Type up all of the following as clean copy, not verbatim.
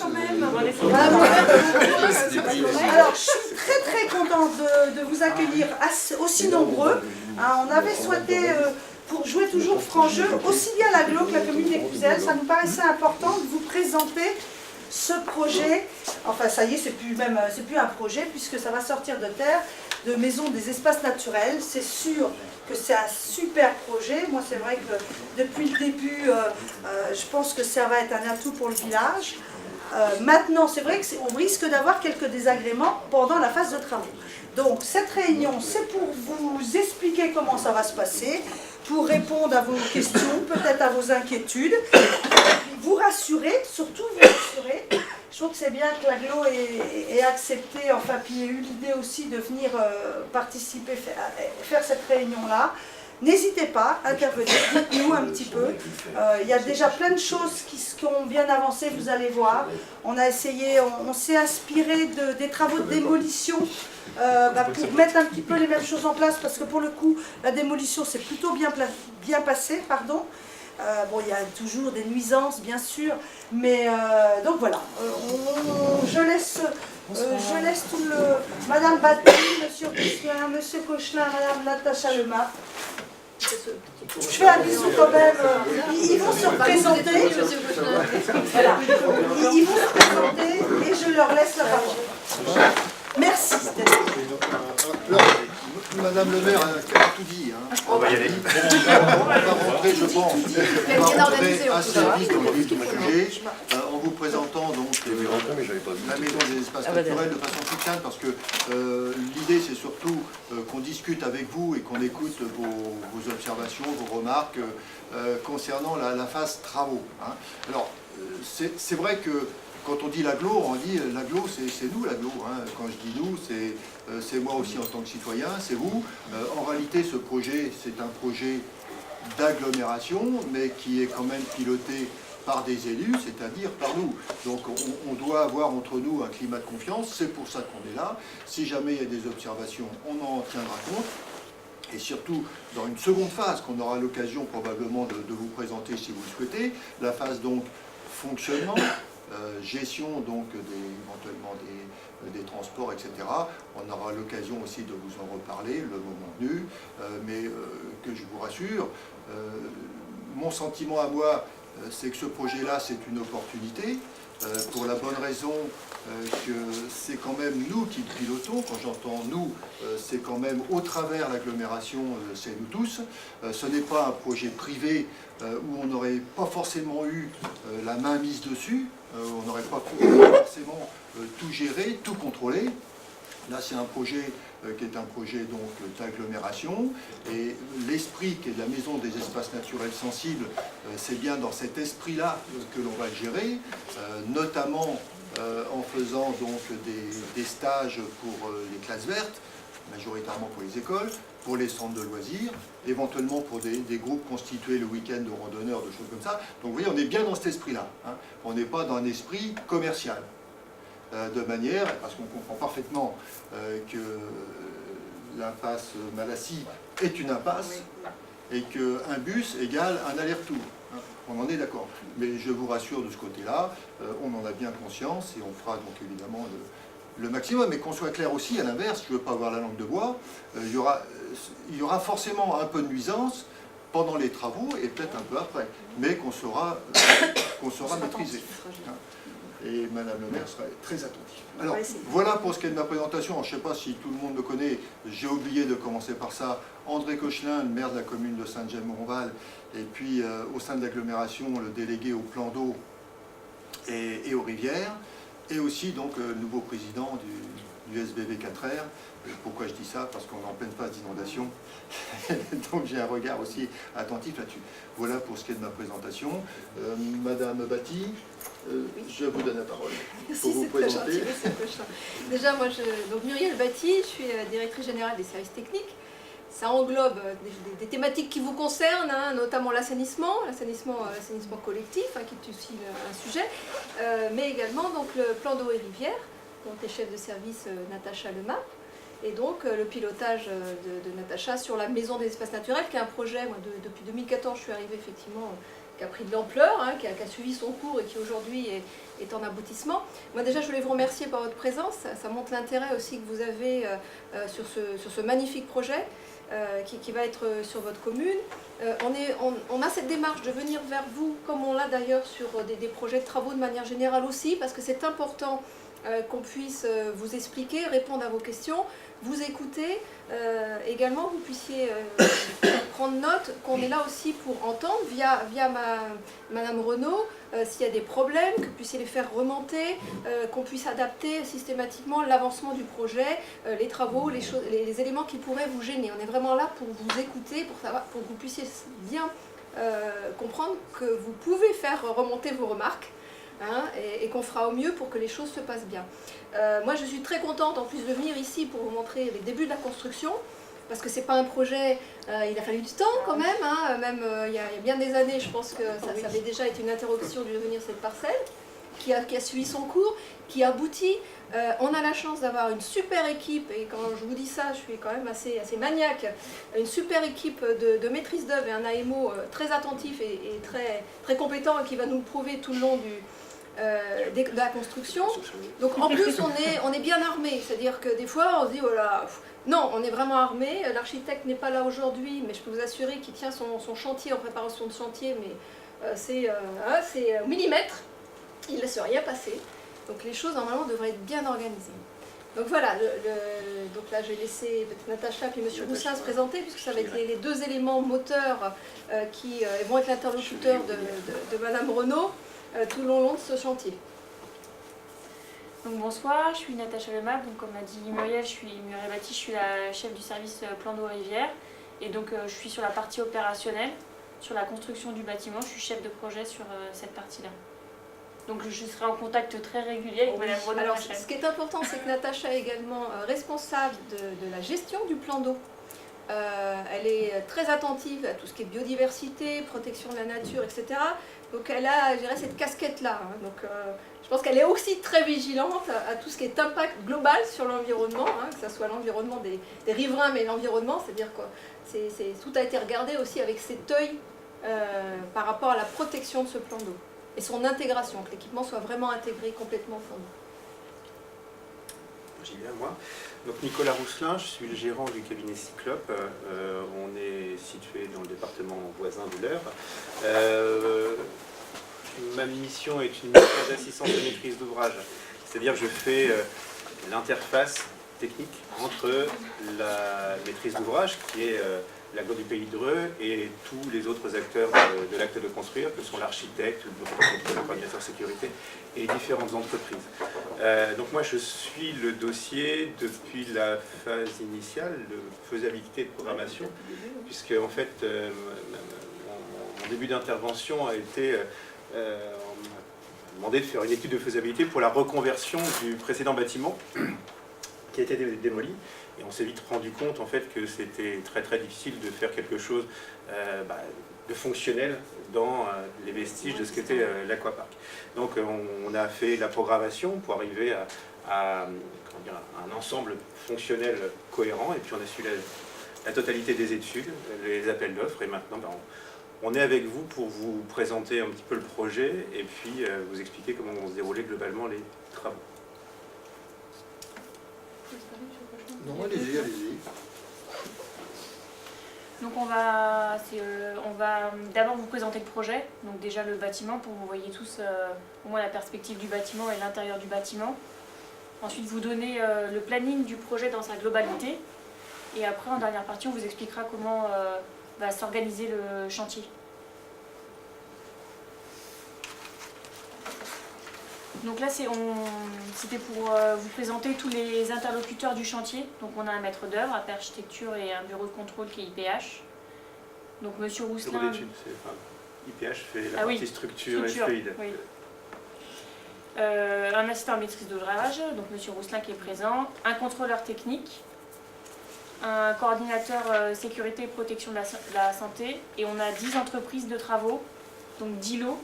quand même. Alors, je suis très contente de vous accueillir aussi nombreux. On avait souhaité, pour jouer toujours franc jeu, aussi bien l'agglo que la commune des Couzelles, ça nous paraissait important de vous présenter ce projet. Enfin, ça y est, c'est plus un projet, puisque ça va sortir de terre, de Maison des Espaces Naturels. C'est sûr que c'est un super projet. Moi, c'est vrai que depuis le début, je pense que ça va être un atout pour le village. Maintenant, c'est vrai qu'on risque d'avoir quelques désagréments pendant la phase de travaux. Donc, cette réunion, c'est pour vous expliquer comment ça va se passer, pour répondre à vos questions, peut-être à vos inquiétudes, vous rassurer, surtout vous rassurer. Je trouve que c'est bien que l'agglo ait accepté, enfin, puis ait eu l'idée aussi de venir participer, faire cette réunion-là. N'hésitez pas à intervenir, dites-nous un petit peu. Il y a déjà plein de choses qui ont bien avancé, vous allez voir. On a essayé, on s'est inspiré des travaux de démolition pour mettre un petit peu les mêmes choses en place, parce que pour le coup, la démolition s'est plutôt bien passée, pardon. Bon, il y a toujours des nuisances, bien sûr, mais donc voilà. Je laisse tout le... Madame Batty, Monsieur Cochelin, Monsieur Cochelin, Madame Natacha Lemap. Je fais un bisou quand même. Ils vont se représenter. Voilà. Ils vont se présenter et je leur laisse la parole. Merci. Madame le maire a tout dit. On va y aller. On va rentrer, je pense, assez vite dans le vif du sujet, en vous présentant donc la Maison des Espaces Naturels de façon succincte, parce que l'idée c'est surtout qu'on discute avec vous et qu'on écoute vos observations, vos remarques concernant la phase travaux. Alors, c'est vrai que quand on dit l'agglo, on dit l'agglo, c'est nous l'agglo. Quand je dis nous, c'est moi aussi en tant que citoyen, c'est vous. En réalité, ce projet, c'est un projet d'agglomération, mais qui est quand même piloté par des élus, c'est-à-dire par nous. Donc on doit avoir entre nous un climat de confiance, c'est pour ça qu'on est là. Si jamais il y a des observations, on en tiendra compte. Et surtout, dans une seconde phase, qu'on aura l'occasion probablement de vous présenter si vous le souhaitez, la phase donc fonctionnement, gestion donc éventuellement des transports, etc. On aura l'occasion aussi de vous en reparler le moment venu, mais que je vous rassure, mon sentiment à moi, c'est que ce projet-là, c'est une opportunité, pour la bonne raison que c'est quand même nous qui le pilotons. Quand j'entends nous, c'est quand même au travers l'agglomération, c'est nous tous. Ce n'est pas un projet privé où on n'aurait pas forcément eu la main mise dessus, on n'aurait pas forcément tout géré, tout contrôlé. Là, c'est un projet qui est un projet donc d'agglomération, et l'esprit qui est de la Maison des Espaces Naturels Sensibles, c'est bien dans cet esprit-là que l'on va le gérer, notamment en faisant donc des stages pour les classes vertes, majoritairement pour les écoles, pour les centres de loisirs, éventuellement pour des groupes constitués le week-end de randonneurs, de choses comme ça. Donc vous voyez, on est bien dans cet esprit-là. On n'est pas dans un esprit commercial. De manière, parce qu'on comprend parfaitement que l'impasse Malassis est une impasse, et qu'un bus égale un aller-retour. On en est d'accord. Mais je vous rassure de ce côté-là, on en a bien conscience, et on fera donc évidemment le maximum. Mais qu'on soit clair aussi, à l'inverse, je ne veux pas avoir la langue de bois, il y aura forcément un peu de nuisance pendant les travaux, et peut-être un peu après, mais qu'on saura maîtriser. Et Madame le maire sera très attentive. Alors, voilà pour ce qui est de ma présentation. Je ne sais pas si tout le monde me connaît, j'ai oublié de commencer par ça. André Cochelin, le maire de la commune de Saint-James-Montval, et puis au sein de l'agglomération, le délégué au plan d'eau et aux rivières, et aussi donc le nouveau président du SBV 4R. Pourquoi je dis ça? Parce qu'on est en pleine phase d'inondation, donc j'ai un regard aussi attentif là-dessus. Voilà pour ce qui est de ma présentation. Madame Batty, je vous donne la parole pour vous présenter. Déjà, moi, donc Muriel Batty, je suis directrice générale des services techniques. Ça englobe des thématiques qui vous concernent, notamment l'assainissement collectif, qui est aussi un sujet, mais également donc, le plan d'eau et rivière, dont est chef de service Natacha Lemap. Et donc le pilotage de Natacha sur la Maison des Espaces Naturels, qui est un projet, moi depuis 2014 je suis arrivée effectivement a pris de l'ampleur, hein, qui a suivi son cours et qui aujourd'hui est en aboutissement. Moi déjà, je voulais vous remercier par votre présence. Ça montre l'intérêt aussi que vous avez sur ce magnifique projet qui va être sur votre commune. On a cette démarche de venir vers vous, comme on l'a d'ailleurs sur des projets de travaux de manière générale aussi, parce que c'est important qu'on puisse vous expliquer, répondre à vos questions, vous écouter, également vous puissiez prendre note qu'on est là aussi pour entendre via Madame Renaud, s'il y a des problèmes, que vous puissiez les faire remonter, qu'on puisse adapter systématiquement l'avancement du projet, les travaux, les éléments qui pourraient vous gêner. On est vraiment là pour vous écouter, pour que vous puissiez bien comprendre que vous pouvez faire remonter vos remarques. Hein, et qu'on fera au mieux pour que les choses se passent bien. Moi je suis très contente en plus de venir ici pour vous montrer les débuts de la construction, parce que c'est pas un projet, il a fallu du temps quand même, hein, même il y a bien des années, je pense que ça avait déjà été une interrogation de devenir cette parcelle, qui a suivi son cours, qui aboutit. On a la chance d'avoir une super équipe, et quand je vous dis ça, je suis quand même assez maniaque, une super équipe de maîtrise d'œuvre et un AMO très attentif et très compétent, qui va nous le prouver tout le long de la construction. Donc en plus on est bien armé, c'est-à-dire que des fois on se dit oh là, non, on est vraiment armé, l'architecte n'est pas là aujourd'hui, mais je peux vous assurer qu'il tient son chantier en préparation de chantier, mais c'est au millimètre, il ne laisse rien passer, donc les choses normalement devraient être bien organisées. Donc voilà, donc là j'ai laissé Natacha et M. Rousselin se présenter, puisque ça va être les deux éléments moteurs qui vont être l'interlocuteur de Madame Renaud tout le long de ce chantier. Donc bonsoir, je suis Natacha Lemable, donc comme a dit Muriel, je suis Muriel Bâti, je suis la chef du service plan d'eau-rivière, et donc je suis sur la partie opérationnelle, sur la construction du bâtiment, je suis chef de projet sur cette partie-là. Donc je serai en contact très régulier avec Madame Renaud. Alors ce qui est important, c'est que Natacha est également responsable de la gestion du plan d'eau. Elle est très attentive à tout ce qui est biodiversité, protection de la nature, etc. Donc elle a, je dirais, cette casquette-là. Hein. Donc je pense qu'elle est aussi très vigilante à tout ce qui est impact global sur l'environnement, hein, que ce soit l'environnement des riverains, mais l'environnement, c'est-à-dire que tout a été regardé aussi avec cet œil par rapport à la protection de ce plan d'eau et son intégration, que l'équipement soit vraiment intégré complètement au plan d'eau. J'y viens, moi. Donc Nicolas Rousselin, je suis le gérant du cabinet Cyclope. On est situé dans le département voisin de l'Eure. Ma mission est une mission d'assistance de maîtrise d'ouvrage. C'est-à-dire que je fais l'interface technique entre la maîtrise d'ouvrage, qui est la Loi du Pays de Dreux, et tous les autres acteurs de l'acte de construire, que sont l'architecte, le bureau de contrôle, le coordinateur sécurité et les différentes entreprises. Donc moi je suis le dossier depuis la phase initiale de faisabilité de programmation, puisque en fait mon début d'intervention a été on m'a demandé de faire une étude de faisabilité pour la reconversion du précédent bâtiment qui a été démoli. Et on s'est vite rendu compte en fait que c'était très difficile de faire quelque chose de fonctionnel dans les vestiges de ce qu'était l'aquapark. Donc on a fait la programmation pour arriver à un ensemble fonctionnel cohérent, et puis on a suivi la totalité des études, les appels d'offres, et maintenant on est avec vous pour vous présenter un petit peu le projet et puis vous expliquer comment vont se dérouler globalement les travaux. Non, allez-y. Donc on va d'abord vous présenter le projet, donc déjà le bâtiment pour que vous voyez tous au moins la perspective du bâtiment et l'intérieur du bâtiment. Ensuite vous donner le planning du projet dans sa globalité, et après en dernière partie on vous expliquera comment va s'organiser le chantier. Donc là c'était pour vous présenter tous les interlocuteurs du chantier. Donc on a un maître d'œuvre, AP Architecture, et un bureau de contrôle qui est IPH. Donc Monsieur Rousselin. Bureau d'études, IPH fait la partie structure et fluide. Oui. Un assistant à maîtrise d'ouvrage, donc Monsieur Rousselin qui est présent, un contrôleur technique, un coordinateur sécurité et protection de la santé, et on a 10 entreprises de travaux, donc 10 lots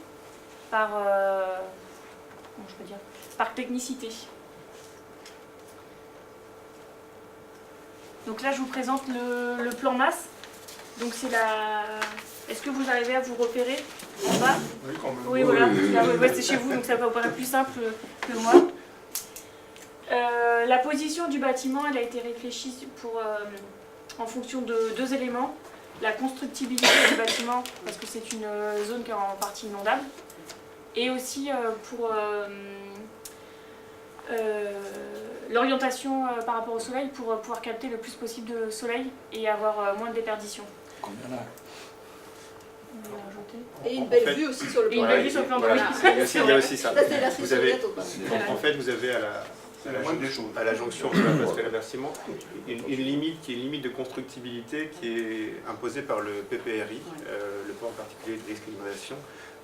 par, comment je peux dire, par technicité. Donc là je vous présente le plan masse. Donc c'est Est-ce que vous arrivez à vous repérer en bas? Oui, quand même. Oui, voilà, c'est chez vous, donc ça va vous paraître plus simple que moi. La position du bâtiment, elle a été réfléchie en fonction de 2 éléments. La constructibilité du bâtiment, parce que c'est une zone qui est en partie inondable, et aussi pour l'orientation par rapport au soleil, pour pouvoir capter le plus possible de soleil et avoir moins de déperdition. Combien là? Et une belle vue aussi sur le Et une plan. belle vue sur le plan de Voilà, il y a aussi ça. Ça, c'est la Vous cerise avez- sur le gâteau, quoi. En fait, vous avez à la jonction de la passerelle à Bercimont une limite qui est une limite de constructibilité qui est imposée par le PPRI, le plan particulier de risque d'inondation,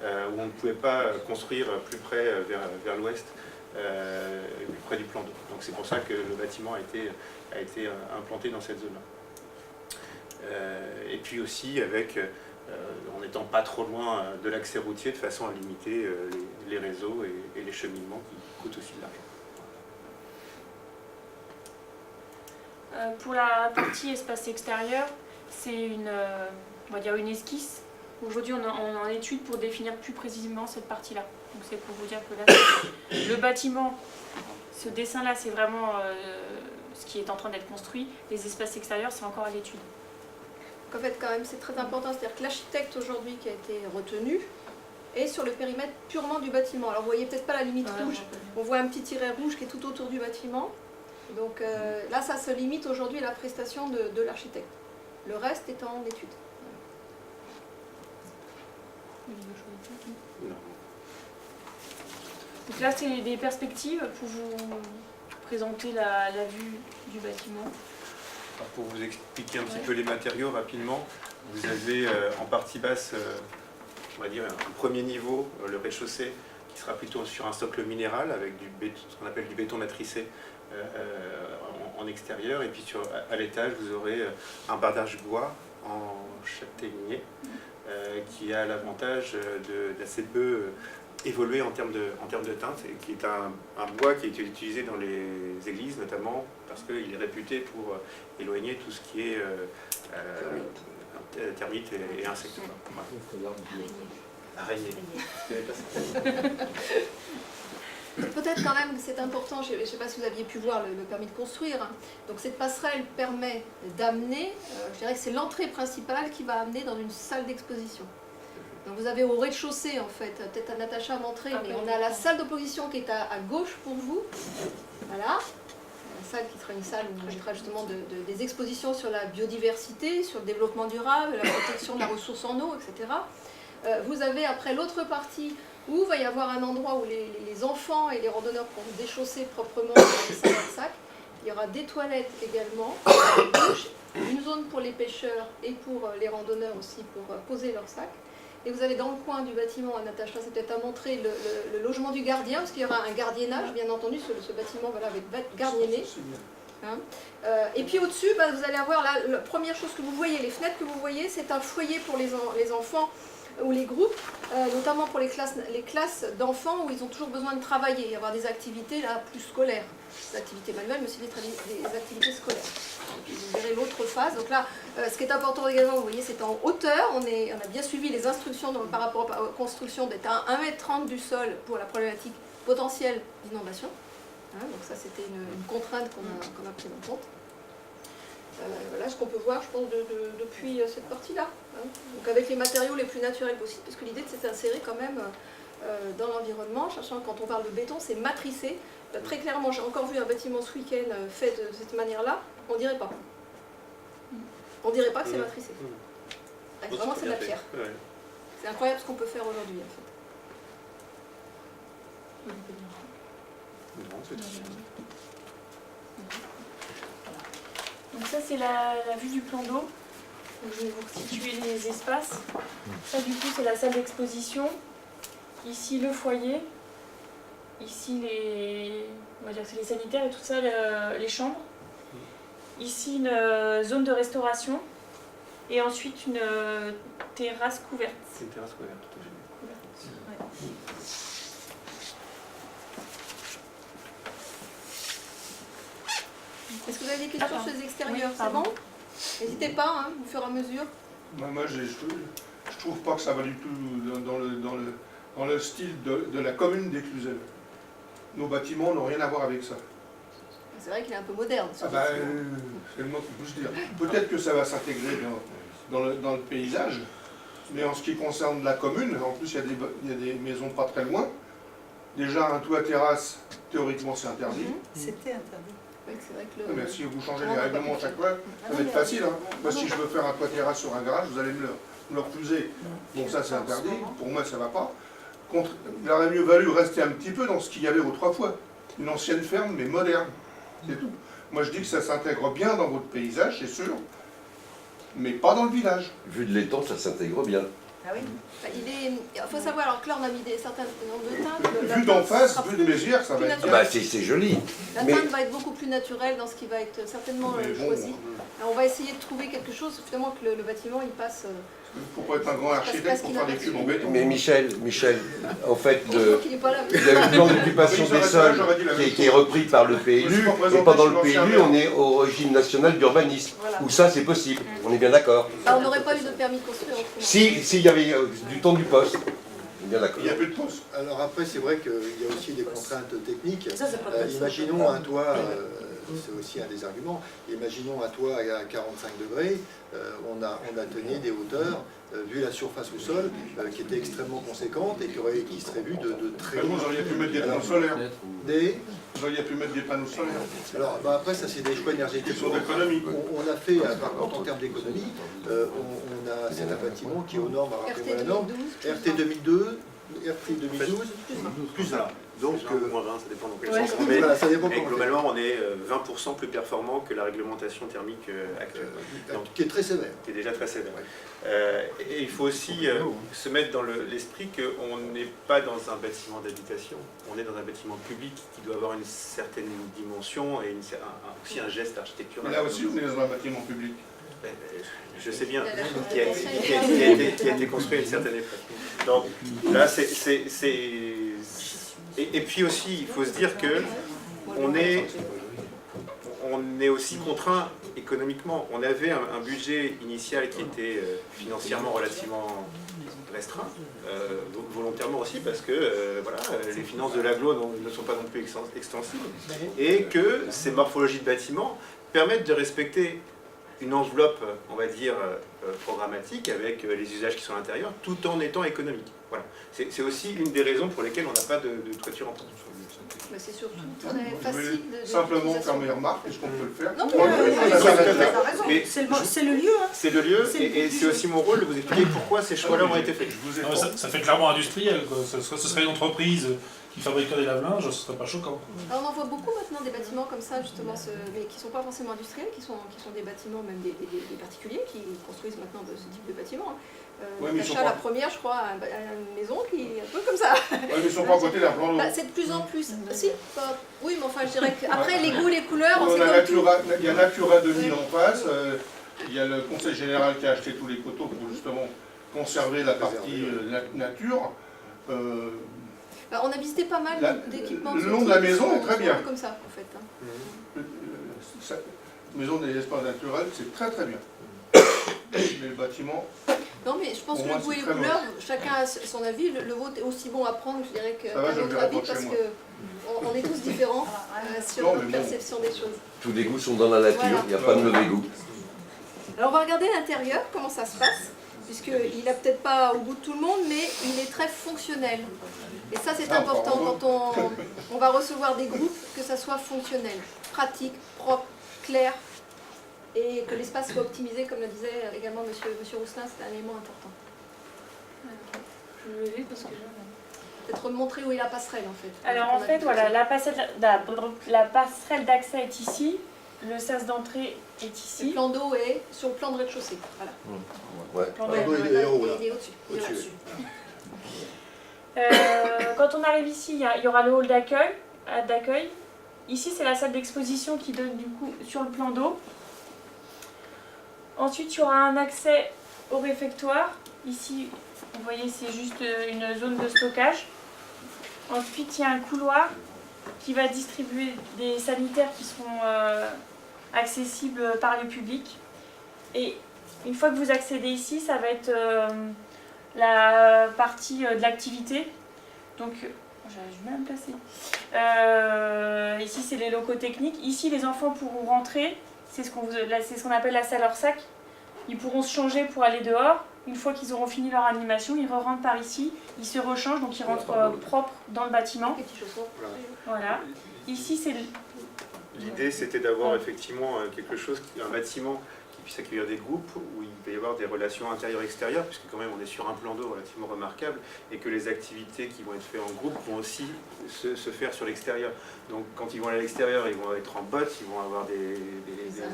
où on ne pouvait pas construire plus près vers l'ouest, plus près du plan d'eau. Donc c'est pour ça que le bâtiment a été implanté dans cette zone-là. Et puis aussi en n'étant pas trop loin de l'accès routier, de façon à limiter les réseaux et les cheminements qui coûtent aussi de l'argent. Pour la partie espace extérieur, c'est on va dire une esquisse. Aujourd'hui, on est en étude pour définir plus précisément cette partie-là. Donc c'est pour vous dire que là, le bâtiment, ce dessin-là, c'est vraiment ce qui est en train d'être construit. Les espaces extérieurs, c'est encore à l'étude. En fait, quand même, c'est très important, c'est-à-dire que l'architecte aujourd'hui qui a été retenu est sur le périmètre purement du bâtiment. Alors vous voyez peut-être pas la limite rouge, on voit un petit tiret rouge qui est tout autour du bâtiment. Donc là, ça se limite aujourd'hui à la prestation de l'architecte. Le reste est en étude. Non. Donc là, c'est des perspectives pour vous présenter la vue du bâtiment. Alors, pour vous expliquer un petit peu les matériaux rapidement, vous avez en partie basse, on va dire un premier niveau, le rez-de-chaussée, qui sera plutôt sur un socle minéral avec ce qu'on appelle du béton matricé en extérieur. Et puis à l'étage, vous aurez un bardage bois en châtaignier qui a l'avantage d'assez peu évoluer en termes de teinte, et qui est un bois qui est utilisé dans les églises notamment parce qu'il est réputé pour éloigner tout ce qui est termites et insectes. Voilà. Araignée. Peut-être quand même que c'est important, je ne sais pas si vous aviez pu voir le permis de construire, hein. Donc cette passerelle permet d'amener, je dirais que c'est l'entrée principale qui va amener dans une salle d'exposition. Donc vous avez au rez-de-chaussée en fait, peut-être Natacha m'entrer, mais on a la salle d'opposition qui est à gauche pour vous, voilà. La salle qui sera une salle où on mettra justement des expositions sur la biodiversité, sur le développement durable, la protection de la ressource en eau, etc. Vous avez après l'autre partie où il va y avoir un endroit où les enfants et les randonneurs pourront déchausser proprement les sacs à sac. Il y aura des toilettes également, des douches, une zone pour les pêcheurs et pour les randonneurs aussi pour poser leurs sacs. Et vous avez dans le coin du bâtiment, Natacha, c'est peut-être à montrer le logement du gardien, parce qu'il y aura un gardiennage, bien entendu, ce bâtiment voilà, avec gardienné. Hein. Et puis au-dessus, vous allez avoir la première chose que vous voyez, les fenêtres que vous voyez, c'est un foyer pour les enfants ou les groupes, notamment pour les classes d'enfants où ils ont toujours besoin de travailler, avoir des activités là, plus scolaires, des activités manuelles, mais aussi des activités scolaires. Et puis vous verrez l'autre phase. Donc là, ce qui est important également, vous voyez, c'est en hauteur. On a bien suivi les instructions par rapport à la construction d'être à 1,30 m du sol pour la problématique potentielle d'inondation. Hein, donc ça, c'était une contrainte qu'on a prise en compte. Voilà ce qu'on peut voir, je pense, depuis cette partie-là. Hein. Donc avec les matériaux les plus naturels possibles, parce que l'idée c'est de s'insérer quand même dans l'environnement, sachant que quand on parle de béton, c'est matricé. Très clairement, j'ai encore vu un bâtiment ce week-end fait de cette manière-là, on dirait pas. On dirait pas que c'est matricé. Vraiment, c'est de la pierre. Ouais. C'est incroyable ce qu'on peut faire aujourd'hui, en fait. Non, c'est tout. Donc ça, c'est la vue du plan d'eau. Donc je vais vous situer les espaces. Ça, du coup, c'est la salle d'exposition. Ici, le foyer. Ici, on va dire que c'est les sanitaires et tout ça, les chambres. Ici, une zone de restauration. Et ensuite, une terrasse couverte. C'est une terrasse couverte, tout à fait. Est-ce que vous avez des questions sur les extérieurs? Oui, c'est bon? N'hésitez pas, hein, au fur et à mesure. Moi je je trouve pas que ça va du tout dans le style de la commune d'Éclusel. Nos bâtiments n'ont rien à voir avec ça. C'est vrai qu'il est un peu moderne. Ah bah, c'est le mot qu'on peut se dire. Peut-être que ça va s'intégrer dans le paysage, mais en ce qui concerne la commune, en plus il y a des maisons pas très loin. Déjà un toit terrasse, théoriquement c'est interdit. C'était interdit. Oui, c'est vrai que Mais si vous changez les règlements chaque fois, ça va être facile. Hein. Moi si je veux faire un toit terrasse sur un garage, vous allez me le refuser. Bon ça c'est interdit, pour moi ça va pas. Il aurait mieux valu rester un petit peu dans ce qu'il y avait autrefois. Une ancienne ferme mais moderne. C'est tout. Moi je dis que ça s'intègre bien dans votre paysage, c'est sûr, mais pas dans le village. Vu de l'étang, ça s'intègre bien. Ah oui. Il faut savoir, alors que là on a mis certains nombres de teintes. Vu d'en face, vu de Mézières, ça va être... Bah, c'est joli. La mais... teinte va être beaucoup plus naturelle dans ce qui va être certainement choisi. Alors, on va essayer de trouver quelque chose, finalement, que le bâtiment il passe... Pourquoi être un grand architecte pour faire des cubes en béton? Mais Michel, en fait, il y a a une plan d'occupation des sols qui est repris par le PLU, et pendant le PLU, on est au régime national d'urbanisme, où ça c'est possible, on est bien d'accord. On n'aurait pas eu de permis de construire autrement. S'il y avait du temps du poste, on est bien d'accord. Il n'y a plus de poste. Alors après, c'est vrai qu'il y a aussi des contraintes techniques. Ça, Imaginons un toit, c'est aussi un des arguments, imaginons un toit à 45 degrés, on a tenu des hauteurs, vu la surface au sol, qui était extrêmement conséquente et qui serait vue de très loin. Vous auriez pu mettre des panneaux solaires. Vous auriez pu mettre des panneaux solaires. Alors après, ça c'est des choix énergétiques. Sur l'économie. On a fait, par contre en termes d'économie, c'est un bâtiment qui est aux normes, rappelez-moi la norme, RT 2002, RT 2012, plus ça. Donc, moins 20, ça dépend dans quel sens on met. Voilà, ça dépend mais globalement, on est 20% plus performant que la réglementation thermique actuelle. Donc, qui est très sévère. Qui est déjà très sévère. Et il faut aussi se mettre dans l'esprit qu'on n'est pas dans un bâtiment d'habitation, on est dans un bâtiment public qui doit avoir une certaine dimension et aussi un geste architectural. Mais là aussi, on est dans un bâtiment public. Je sais bien, qui a été construit à une certaine époque. Donc là, Et puis aussi, il faut se dire que on est aussi contraint économiquement. On avait un budget initial qui était financièrement relativement restreint, volontairement aussi parce que voilà, les finances de l'agglo ne sont pas non plus extensibles, et que ces morphologies de bâtiments permettent de respecter une enveloppe, on va dire, programmatique avec les usages qui sont à l'intérieur, tout en étant économique. Voilà. C'est aussi une des raisons pour lesquelles on n'a pas de toiture en production. C'est surtout très facile de... Simplement faire mes remarques, est-ce qu'on peut le faire? Non, mais c'est le lieu. Hein. C'est le lieu, et c'est aussi mon rôle de vous expliquer pourquoi ces choix-là ont été faits. Ça fait clairement industriel, quoi. Ce serait une entreprise qui fabriquerait des lave-linges, ce serait pas choquant. Alors, on en voit beaucoup maintenant des bâtiments comme ça, justement, mais qui ne sont pas forcément industriels, qui sont des bâtiments, même des particuliers, qui construisent maintenant ce type de bâtiments. Natacha, la première, je crois, une maison qui est un peu comme ça. Oui, mais ils ne sont pas à côté d'un plan d'eau. C'est de plus en plus. Oui, mais enfin, je dirais qu'après, les goûts, les couleurs, il y a Natura 2000 en face, il y a le Conseil général qui a acheté tous les coteaux pour justement conserver la partie nature. On a visité pas mal d'équipements. Le long de la maison est très bien. Comme ça, en fait. Maison des espaces naturels, c'est très très bien. Mais le bâtiment... Non, mais je pense que le goût et les couleurs, chacun a son avis. Le vôtre est aussi bon à prendre, je dirais, qu'un autre avis, parce qu'on est tous différents sur notre perception des choses. Tous les goûts sont dans la nature, il n'y a pas de mauvais goût. Alors on va regarder l'intérieur, comment ça se passe, puisqu'il n'a peut-être pas au goût de tout le monde, mais il est très fonctionnel. Et ça c'est important quand on va recevoir des groupes, que ça soit fonctionnel, pratique, propre, clair, et que l'espace soit optimisé, comme le disait également Monsieur Rousselin, c'est un élément important. Je l'ai vu parce que peut-être montrer où est la passerelle en fait. Alors en fait, voilà, la passerelle d'accès est ici, le sas d'entrée est ici. Le plan d'eau est sur le plan de rez-de-chaussée. Voilà. Ouais. Le plan d'eau il est au-dessus. Quand on arrive ici, il y aura le hall d'accueil. Ici, c'est la salle d'exposition qui donne du coup sur le plan d'eau. Ensuite, il y aura un accès au réfectoire. Ici, vous voyez, c'est juste une zone de stockage. Ensuite, il y a un couloir qui va distribuer des sanitaires qui seront accessibles par le public. Et une fois que vous accédez ici, ça va être la partie de l'activité. Donc, j'arrive même à me placer. Ici, c'est les locaux techniques. Ici, les enfants pourront rentrer. C'est ce qu'on appelle la salle hors sac. Ils pourront se changer pour aller dehors. Une fois qu'ils auront fini leur animation, ils rentrent par ici. Ils se rechangent, donc ils rentrent propres dans le bâtiment. Voilà. Ici, c'est... L'idée, c'était d'avoir effectivement quelque chose, un bâtiment qui puisse accueillir des groupes, où il peut y avoir des relations intérieures-extérieures, puisque quand même on est sur un plan d'eau relativement remarquable, et que les activités qui vont être faites en groupe vont aussi se faire sur l'extérieur. Donc quand ils vont aller à l'extérieur, ils vont être en bottes, ils vont avoir des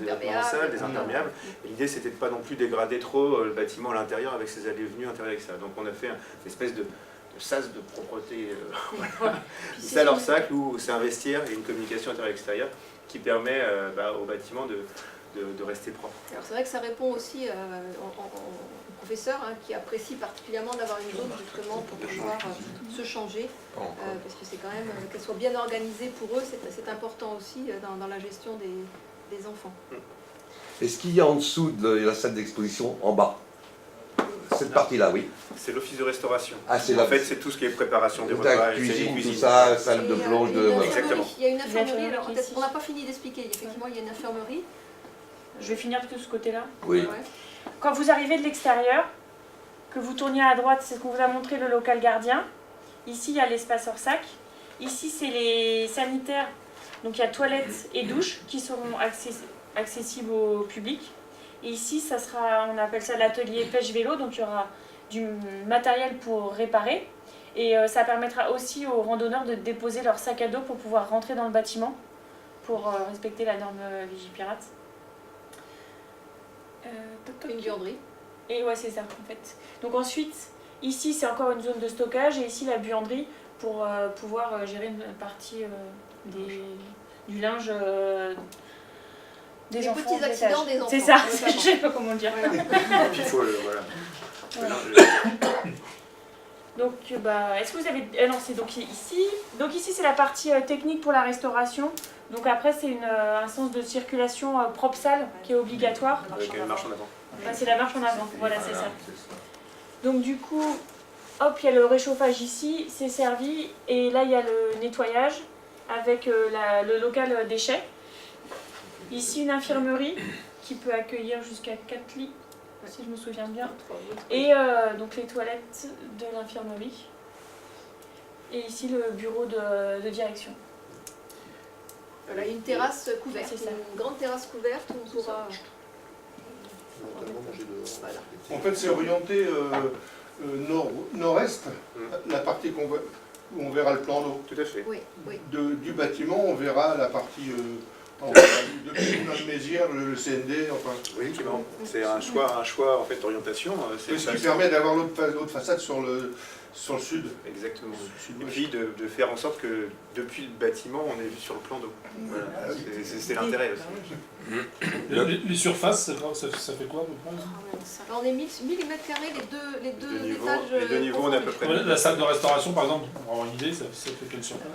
vêtements en salle, des imperméables. Et l'idée, c'était de pas non plus dégrader trop le bâtiment à l'intérieur avec ses allées et venues intérieures et extérieures. Donc on a fait une espèce de sas de propreté, une salle hors sac où c'est un vestiaire et une communication intérieure-extérieure qui permet au bâtiment de rester propre. Alors c'est vrai que ça répond aussi aux professeurs qui apprécient particulièrement d'avoir une zone justement pour pouvoir se changer, parce que c'est quand même qu'elle soit bien organisée pour eux, c'est important aussi dans la gestion des enfants. Est-ce qu'il y a en dessous de la salle d'exposition, en bas, cette partie-là, oui? C'est l'office de restauration. Ah, c'est en fait, c'est tout ce qui est préparation des repas, cuisine, tout ça, salle de plonge, exactement. Il y a une infirmerie, alors peut-être on n'a pas fini d'expliquer, effectivement il y a une infirmerie. Je vais finir de ce côté-là. Oui. Ouais. Quand vous arrivez de l'extérieur, que vous tourniez à droite, c'est ce qu'on vous a montré, le local gardien. Ici, il y a l'espace hors sac. Ici, c'est les sanitaires. Donc il y a toilettes et douches qui seront accessibles au public. Et ici, ça sera, on appelle ça l'atelier pêche-vélo. Donc il y aura du matériel pour réparer. Et ça permettra aussi aux randonneurs de déposer leur sac à dos pour pouvoir rentrer dans le bâtiment pour respecter la norme Vigipirate. Une buanderie. Et ouais, c'est ça en fait. Donc ensuite, ici c'est encore une zone de stockage et ici la buanderie pour pouvoir gérer une partie du linge des enfants. Les petits accidents des enfants. C'est ça, je sais pas comment le dire. Ouais. Et puis il faut Voilà. Donc est-ce que vous avez... non, c'est donc ici. Donc ici c'est la partie technique pour la restauration. Donc après c'est un sens de circulation propre salle qui est obligatoire. Avec une marche en avant. C'est la marche en avant, voilà c'est ça. Donc du coup, hop, il y a le réchauffage ici, c'est servi. Et là il y a le nettoyage avec le local déchets. Ici une infirmerie qui peut accueillir jusqu'à 4 lits, si je me souviens bien. Et donc les toilettes de l'infirmerie. Et ici le bureau de direction. Voilà, une terrasse couverte, c'est ça. Une grande terrasse couverte où on pourra... Voilà. En fait, c'est orienté nord-est, la partie où on verra le plan d'eau. Tout à fait. Oui, oui. Du bâtiment, on verra la partie depuis Moulin-de-Mézières, le CND, enfin. Oui, c'est un choix en fait d'orientation. C'est ce qui permet d'avoir l'autre façade sur le sud. Exactement. Et puis de faire en sorte que depuis le bâtiment, on est vu sur le plan d'eau. Voilà. C'est l'intérêt aussi. Les surfaces, ça fait quoi à peu près? Alors, on est 1000 m², les deux étages. Les deux niveaux, on est à peu près. La salle de restauration, par exemple, pour avoir une idée, ça fait quelle surface?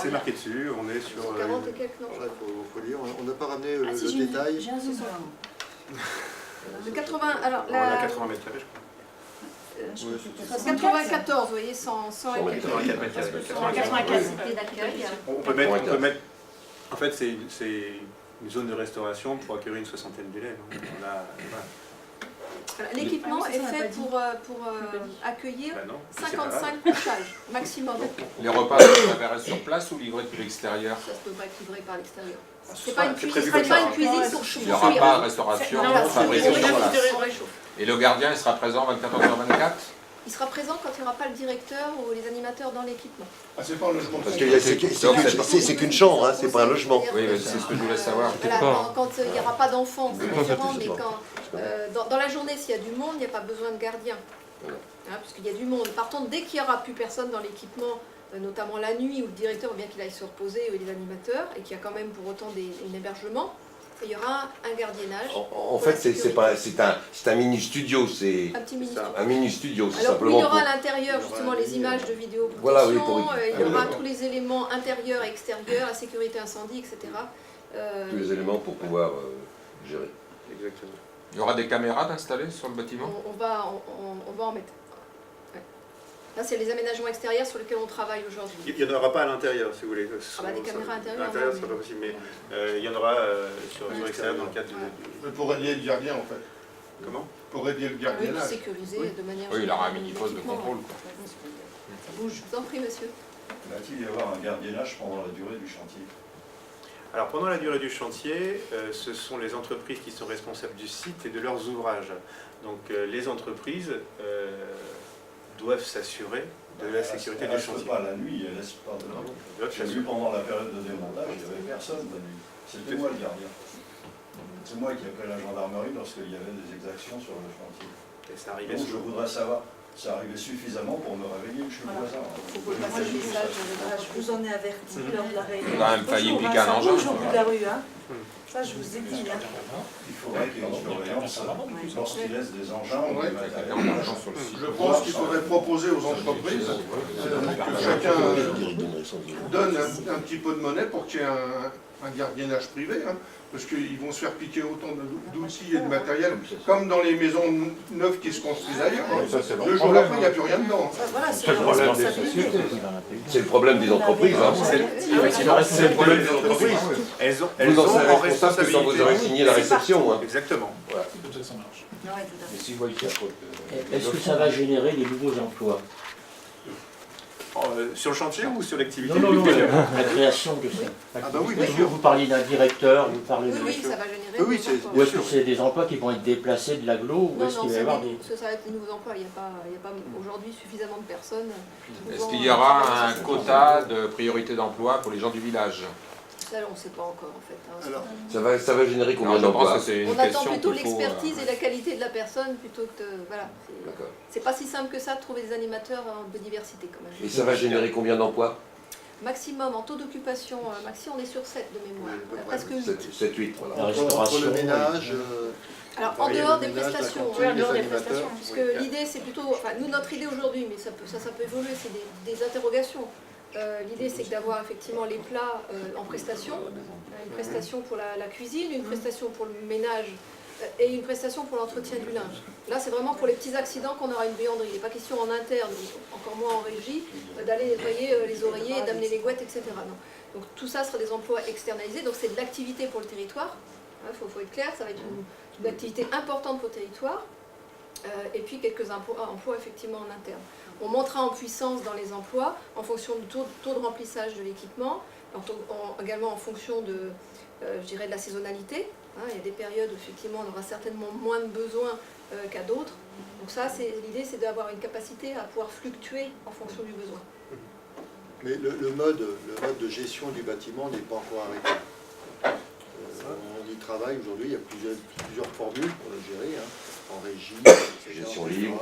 C'est marqué dessus, on est sur... 40 et quelques, non. Il faut lire, on n'a pas ramené le détail. J'ai un zoom. De 80, alors On a 80 mètres carrés, je crois. 94, vous voyez, sans 84 mètres carrés. 95 d'accueil. On peut mettre... En fait, c'est une zone de restauration pour accueillir une soixantaine d'élèves. L'équipement est fait pour accueillir 55 couchages maximum. Les repas seront sur place ou livrés depuis l'extérieur? Ça ne peut pas être livré par l'extérieur. Ce Ce n'est pas une cuisine pour Il n'y aura pas de restauration fabriquée sur place. réchauffe. Et le gardien, il sera présent 24h/24? Il sera présent quand il n'y aura pas le directeur ou les animateurs dans l'équipement. Ah, c'est pas un logement. Parce que c'est qu'une chambre, c'est pas un logement. Oui, c'est ce que je voulais savoir. Voilà, quand il n'y aura pas d'enfants, c'est différent, mais dans la journée, s'il y a du monde, il n'y a pas besoin de gardien. Puisqu'il y a du monde. Par contre, dès qu'il n'y aura plus personne dans l'équipement, notamment la nuit, où le directeur, bien qu'il aille se reposer, ou les animateurs, et qu'il y a quand même pour autant un hébergement, il y aura un gardiennage. En fait, c'est un mini-studio, c'est un petit mini-studio. un mini-studio, c'est Alors, simplement. Il y aura à l'intérieur justement les images de vidéoprotection, Voilà, oui, il y aura tous les éléments intérieurs et extérieurs, la sécurité incendie, etc. Tous les éléments pour pouvoir gérer. Exactement. Il y aura des caméras installées sur le bâtiment? On va en mettre. Là, c'est les aménagements extérieurs sur lesquels on travaille aujourd'hui. Il n'y en aura pas à l'intérieur, si vous voulez. Des caméras intérieures. À l'intérieur, ce sera pas possible, mais il y en aura sur l'extérieur dans le cadre du... Pour aider le gardien, en fait. Comment? Pour aider le gardien. Oui, sécuriser de manière... Oui, il aura mis poste de contrôle. Ça bouge. Je vous en prie, monsieur. Va-t-il y avoir un gardiennage pendant la durée du chantier? Alors pendant la durée du chantier, ce sont les entreprises qui sont responsables du site et de leurs ouvrages. Donc les entreprises doivent s'assurer de la sécurité du chantier. Pas la nuit, elle laisse pas de la nuit. J'ai vu pendant la période de démontage, il n'y avait personne la nuit. C'était moi le gardien. C'est moi qui appelais la gendarmerie lorsqu'il y avait des exactions sur le chantier. Et ça arrivait. Donc je voudrais savoir, ça arrivait suffisamment pour me réveiller, je suis voisin. Il faut passer le message, je vous en ai averti lors de la réunion. On a même failli piquer un engin. Bonjour, au bout de la rue, hein. Ça, je vous ai dit. Hein. Il faudrait qu'il y ait une surveillance lorsqu'il laisse des engins ou des matériels. Je pense qu'il faudrait proposer aux entreprises que chacun donne un petit peu de monnaie pour qu'il y ait un gardiennage privé, hein, parce qu'ils vont se faire piquer autant d'outils et de matériel, comme dans les maisons neuves qui se construisent ailleurs. Hein. Le jour d'après, il n'y a plus rien dedans. Voilà, c'est le problème des sociétés. C'est le problème des entreprises. Hein. C'est le problème des entreprises. Vous en serez responsable quand vous aurez signé la réception. Hein. Exactement. Voilà. Ça marche. Est-ce que ça va générer des nouveaux emplois? Sur le chantier ou sur l'activité? Non, la création de ça. Ah bah oui, bien sûr. Vous parliez d'un directeur, vous parlez de... Oui, ça va générer Oui, des emplois. Ou est-ce que c'est des emplois qui vont être déplacés de l'agglo ou est-ce qu'il va y avoir des... Ça va être des nouveaux emplois. Il n'y a pas aujourd'hui suffisamment de personnes. Est-ce qu'il y aura un quota de priorité d'emploi pour les gens du village? Ça, on ne sait pas encore en fait. Hein. Alors, Ça va générer combien Je pense d'emplois? que c'est une On attend question plutôt qu'il faut... l'expertise et la qualité de la personne plutôt que de... Voilà. D'accord. C'est pas si simple que ça de trouver des animateurs en biodiversité quand même. Et ça va générer combien d'emplois? Maximum, en taux d'occupation, maxi on est sur 7 de mémoire. Presque 8. 7-8, voilà. La entre restauration, le ménage, Alors en dehors des prestations, Oui, en dehors des parce prestations. que l'idée c'est plutôt, enfin nous notre idée aujourd'hui, mais ça peut évoluer, c'est des interrogations. L'idée c'est d'avoir effectivement les plats en prestation, une prestation pour la cuisine, une prestation pour le ménage et une prestation pour l'entretien du linge. Là c'est vraiment pour les petits accidents qu'on aura une buanderie. Il n'est pas question en interne, encore moins en régie, d'aller nettoyer les oreillers, d'amener les gouettes, etc. Non. Donc tout ça sera des emplois externalisés, donc c'est de l'activité pour le territoire. Faut être clair, ça va être une activité importante pour le territoire. Et puis quelques emplois effectivement en interne. On montera en puissance dans les emplois en fonction du taux de remplissage de l'équipement, également en fonction de, je dirais, de la saisonnalité. Hein, il y a des périodes où effectivement on aura certainement moins de besoins qu'à d'autres. Donc ça, l'idée c'est d'avoir une capacité à pouvoir fluctuer en fonction du besoin. mais le mode de gestion du bâtiment n'est pas encore arrêté. On y travaille aujourd'hui, il y a plusieurs formules pour le gérer, hein, en régie, gestion libre.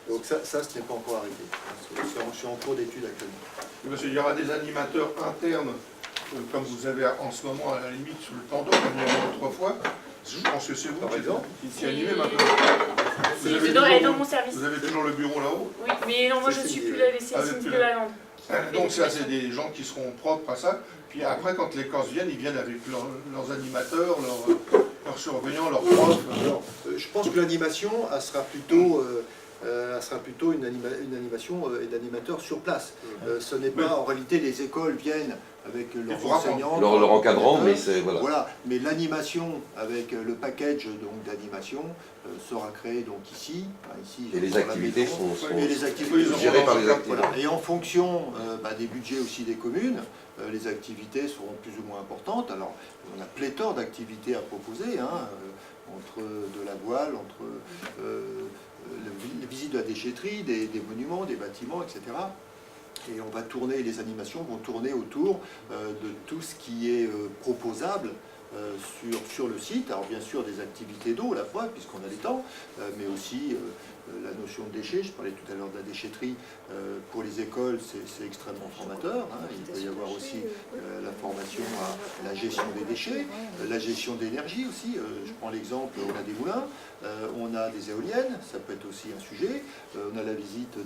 Donc ça ce n'est pas encore arrêté. Je suis en cours d'études actuellement. Parce qu'il y aura des animateurs internes, comme vous avez en ce moment à la limite sous le tendon, comme il y avait autrefois. Je pense que c'est vous qui animez maintenant. C'est dans mon service. Vous avez toujours le bureau là-haut? Oui, mais non, moi je ne suis plus là, c'est Cynthia Lalande. Donc ça, c'est des gens qui seront propres à ça. Puis après, quand les Corses viennent, ils viennent avec leurs animateurs, leurs surveillants, leurs profs. Alors, je pense que l'animation, elle sera plutôt une animation d'animateurs sur place. Ce n'est pas, en réalité, les écoles viennent avec leurs enseignants, leur encadrant, mais c'est... Voilà. Mais l'animation, avec le package d'animation, sera créé donc ici. Et les activités sont gérées par les acteurs. Voilà. Et en fonction des budgets aussi des communes, les activités seront plus ou moins importantes. Alors, on a pléthore d'activités à proposer, hein, entre de la voile, entre les visites de la déchetterie, des monuments, des bâtiments, etc. Et on va tourner, les animations vont tourner autour de tout ce qui est proposable sur le site. Alors bien sûr des activités d'eau, la fois, puisqu'on a les temps, mais aussi la notion de déchets. Je parlais tout à l'heure de la déchetterie. Pour les écoles, c'est extrêmement formateur. Hein. Il peut y avoir aussi la formation à la gestion des déchets, la gestion d'énergie aussi. Je prends l'exemple, on a des moulins, on a des éoliennes, ça peut être aussi un sujet. On a la visite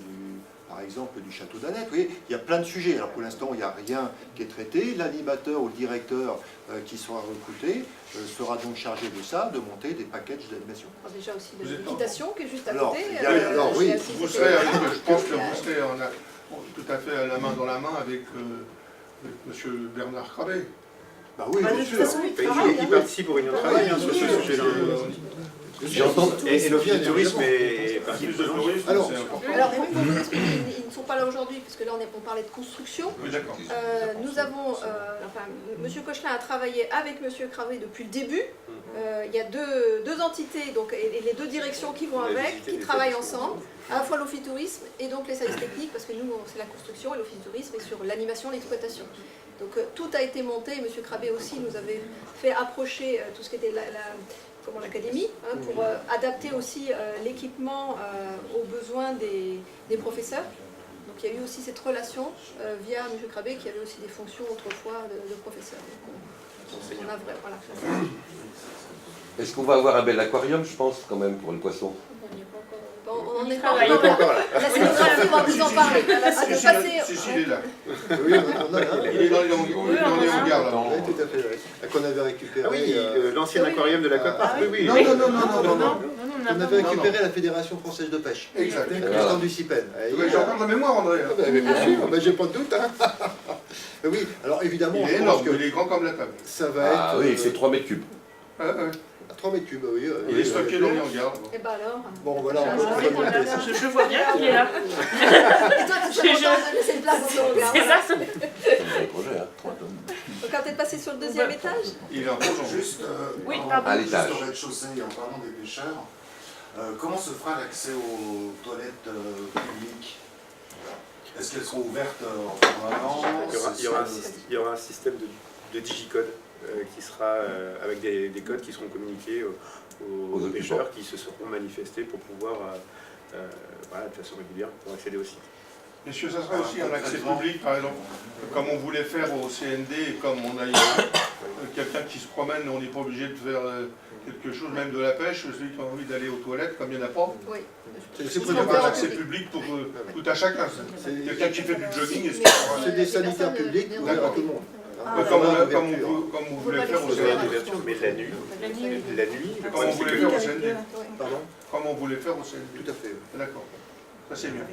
par exemple du château d'Annette. Vous voyez, il y a plein de sujets. Alors pour l'instant, il n'y a rien qui est traité. L'animateur ou le directeur qui sera recruté sera donc chargé de ça, de monter des packages d'animation. Déjà aussi de l'équitation qui est juste à Alors, côté. alors oui, vous serez, je pense que vous serez tout à fait la main dans la main avec M. Bernard Crabet. Bah oui, bien sûr. Il participe aux réunions de travail sur ce sujet-là. Et l'office de tourisme est partie de Alors, ils ne sont pas là aujourd'hui, puisque là on parlait de construction. Oui, d'accord. Nous avons, M. Cochelin a travaillé avec M. Crabet depuis le début. Il y a deux entités, donc, et les deux directions qui vont avec, qui travaillent ensemble, à la fois l'office tourisme et donc les services techniques, parce que nous c'est la construction et l'office tourisme est sur l'animation et l'exploitation. Donc tout a été monté. M. Crabet aussi nous avait fait approcher tout ce qui était l'académie, pour adapter aussi l'équipement aux besoins des professeurs. Donc il y a eu aussi cette relation via M. Crabet qui avait aussi des fonctions autrefois de professeur. Donc, on a voilà. Est-ce qu'on va avoir un bel aquarium, je pense, quand même, pour le poisson? On n'est pas encore là. La scénographie, on va vous en parler. Si, il est là. Oui, on a un. Il est dans les hangars, là. Oui, tout à fait. Qu'on avait récupéré. Ah oui, l'ancien aquarium de l'Aquapark. Oui. Non. On avait récupéré la Fédération Française de Pêche. Exact. Christian du CIPEN. J'ai encore la mémoire, André. Bien sûr, j'ai pas de doute. Oui, alors évidemment, il est énorme, il est grand comme la table. Ça va être. Ah oui, il fait 3 mètres cubes. 3 mètres cubes, oui. Il est stocké dans les hangars. Et bah alors. Bon, voilà, je vois bien qu'il est là. Et toi, tu sais laisser une place dans ton hangar. C'est ça. C'est un projet, hein, 3 tonnes. Donc on va peut-être passer sur le deuxième étage. Il est en Juste, oui, pardon. À l'étage. Juste au rez-de-chaussée, en parlant des pêcheurs, comment se fera l'accès aux toilettes publiques? Est-ce qu'elles seront ouvertes en permanence? Il y aura un système de digicode qui sera avec des codes qui seront communiqués aux pêcheurs qui se seront manifestés pour pouvoir, de façon régulière, pour accéder au site. Messieurs, ça sera aussi un accès public, par exemple, comme on voulait faire au CND, et comme on a quelqu'un qui se promène, on n'est pas obligé de faire quelque chose, même de la pêche, celui qui a envie d'aller aux toilettes, comme il n'y en a pas. Oui. C'est pour avoir un accès public pour tout à chacun. Quelqu'un qui fait du jogging, c'est des sanitaires publics ouverts à tout le monde. Comme vous voulez faire au CND. Mais la nuit, comme on voulait faire au CND. Pardon? Comme on voulait faire au CND. Tout à fait. D'accord. Ça c'est mieux.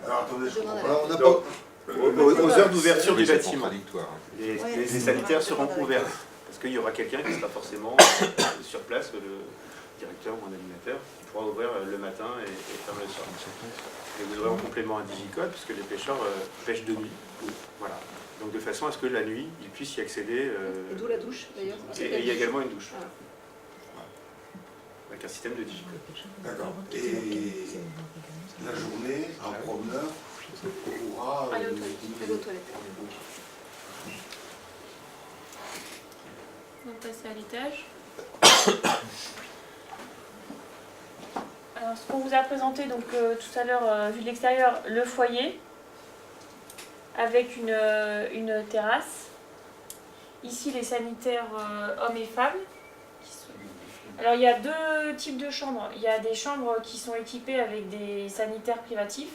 Alors attendez, Alors, on n'a pas... Aux heures d'ouverture du bâtiment, les sanitaires seront ouverts. Parce qu'il y aura quelqu'un qui sera forcément sur place, le directeur ou un animateur, qui pourra ouvrir le matin et fermer le soir. Et vous aurez en complément un digicode, puisque les pêcheurs pêchent de nuit. Voilà. Donc de façon à ce que la nuit, ils puissent y accéder. Et d'où la douche d'ailleurs. Et il y a également une douche. Voilà. Avec un système de digicode. D'accord. Et la journée, un promeneur pourra aller aux toilettes. On va passer à l'étage. Alors, ce qu'on vous a présenté donc, tout à l'heure, vu de l'extérieur, le foyer, avec une terrasse. Ici, les sanitaires hommes et femmes. Alors, il y a deux types de chambres. Il y a des chambres qui sont équipées avec des sanitaires privatifs.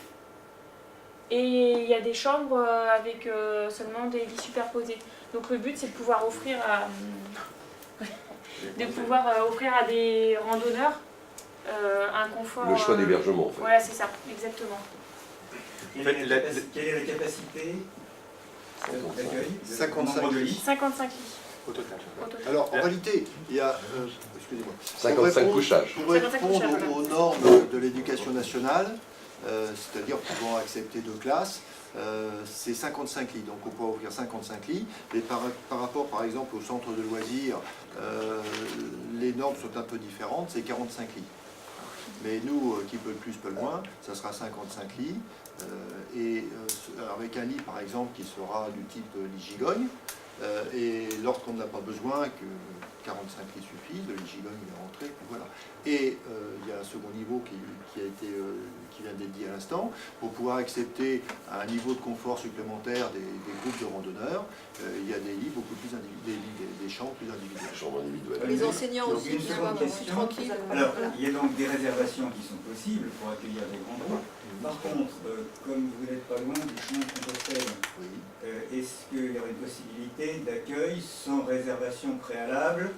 Et il y a des chambres avec seulement des lits superposés. Donc le but c'est de pouvoir offrir à des randonneurs un confort. Le choix d'hébergement en fait. Voilà, c'est ça, exactement. Quelle est la capacité d'accueil? 55 lits. 55 lits. Au total. Alors en réalité, il y a... excusez-moi. 55 couchages. Pour répondre aux normes de l'éducation nationale, c'est-à-dire pouvant accepter 2 classes, c'est 55 lits, donc on peut ouvrir 55 lits, et par rapport par exemple au centre de loisirs, les normes sont un peu différentes, c'est 45 lits. Mais nous, qui peut le plus, peut le moins, ça sera 55 lits, et avec un lit par exemple qui sera du type lit gigogne, et lorsqu'on n'a pas besoin, que 45 lits suffisent, le lit gigogne est rentré, puis voilà. Et il y a un second niveau qui vient d'être dit à l'instant, pour pouvoir accepter un niveau de confort supplémentaire des groupes de randonneurs, il y a des lits beaucoup plus individuels, des chambres plus individuelles. Les enseignants Donc, aussi, une qui seconde soient question. tranquilles. Alors, il y a donc des réservations qui sont possibles pour accueillir des grands groupes. Par contre, comme vous n'êtes pas loin du chemin de Compostelle, est-ce qu'il y aurait une possibilité d'accueil sans réservation préalable,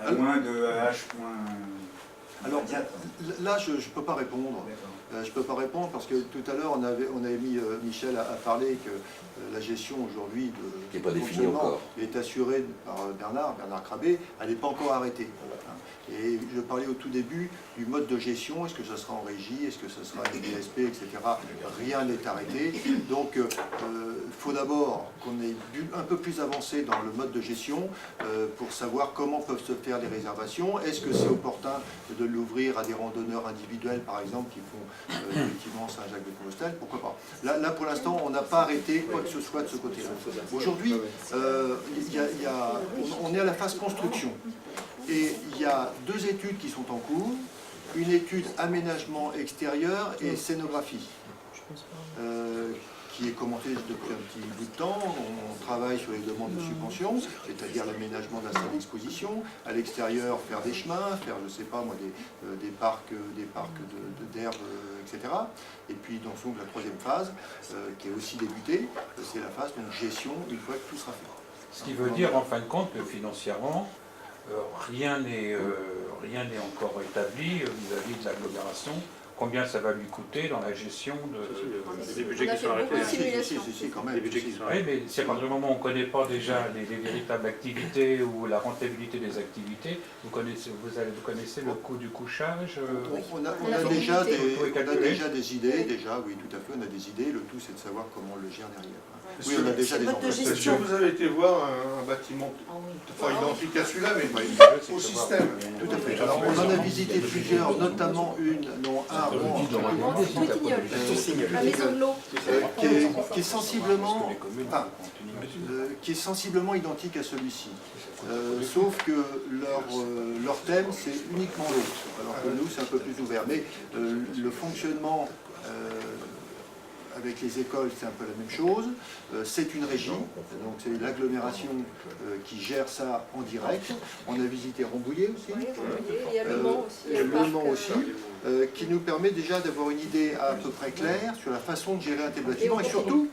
à moins de H. Alors là, je ne peux pas répondre. Je ne peux pas répondre parce que tout à l'heure, on avait mis Michel à parler que la gestion aujourd'hui qui n'est pas définie encore est assurée par Bernard Crabé, elle n'est pas encore arrêtée. Et je parlais au tout début du mode de gestion, est-ce que ça sera en régie, est-ce que ça sera des DSP, etc. Rien n'est arrêté. Donc il faut d'abord qu'on ait un peu plus avancé dans le mode de gestion pour savoir comment peuvent se faire les réservations. Est-ce que c'est opportun de l'ouvrir à des randonneurs individuels, par exemple, qui font effectivement Saint-Jacques-de-Compostelle? Pourquoi pas? Là, pour l'instant, on n'a pas arrêté quoi que ce soit de ce côté-là. Aujourd'hui, on est à la phase construction. Et il y a 2 études qui sont en cours, une étude aménagement extérieur et scénographie, qui est commentée depuis un petit bout de temps. On travaille sur les demandes de subvention, c'est-à-dire l'aménagement de la salle d'exposition, à l'extérieur faire des chemins, faire, je ne sais pas moi, des parcs d'herbe, etc. Et puis dans la 3e phase, qui est aussi débutée, c'est la phase donc gestion une fois que tout sera fait. Ce qui veut dire en fin de compte que financièrement, rien n'est encore établi vis-à-vis de l'agglomération. Combien ça va lui coûter dans la gestion de... Des budgets qui sont arrêtés. Oui, mais c'est à partir du moment où on ne connaît pas déjà les véritables activités ou la rentabilité des activités, vous connaissez le coût du couchage? On a déjà des idées, oui, tout à fait, on a des idées. Le tout, c'est de savoir comment on le gère derrière. Oui, on a déjà des emplois. Est-ce que vous avez été voir un bâtiment, pas identique à celui-là, mais au système? Tout à fait. Alors, on en a visité plusieurs, notamment la maison de l'eau, qui est sensiblement identique à celui-ci. Sauf que leur thème, c'est uniquement l'eau, alors que nous, c'est un peu plus ouvert. Mais le fonctionnement avec les écoles, c'est un peu la même chose. C'est une régie, donc c'est l'agglomération qui gère ça en direct. On a visité Rambouillet aussi. Il y a Le Mans aussi. Le Mans aussi, qui nous permet déjà d'avoir une idée à peu près claire sur la façon de gérer un tel bâtiment. Et surtout,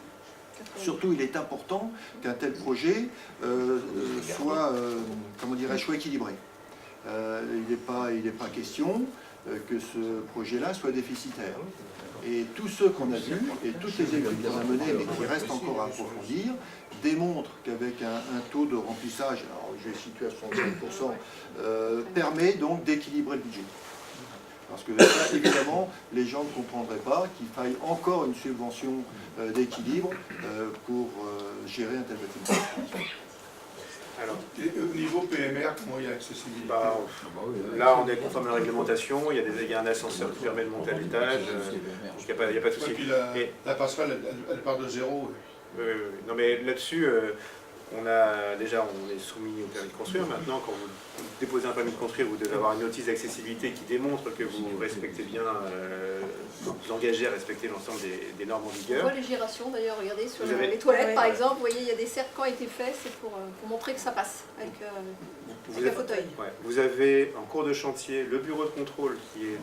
il est important qu'un tel projet soit, soit équilibré. Il n'est pas question que ce projet-là soit déficitaire. Et tous ceux qu'on a vus, et toutes les études qu'on a menées, mais qui restent encore à approfondir, démontrent qu'avec un taux de remplissage, alors je vais situer à 65%, permet donc d'équilibrer le budget. Parce que là, évidemment, les gens ne comprendraient pas qu'il faille encore une subvention d'équilibre pour gérer un tel bâtiment. Alors, au niveau PMR, comment il y a accessibilité? Là, on est conforme à la réglementation, il y a un ascenseur qui permet de monter à l'étage, donc il n'y a pas de souci. Et puis la passerelle, elle part de zéro. Non mais là-dessus, on est soumis au permis de construire. Maintenant, quand vous déposez un permis de construire, vous devez avoir une notice d'accessibilité qui démontre que vous respectez bien, vous engagez à respecter l'ensemble des normes en vigueur. On voit les gérations d'ailleurs, regardez sur les toilettes par exemple, vous voyez il y a des cercles qui ont été faits, c'est pour montrer que ça passe avec un fauteuil. Vous avez en cours de chantier le bureau de contrôle qui est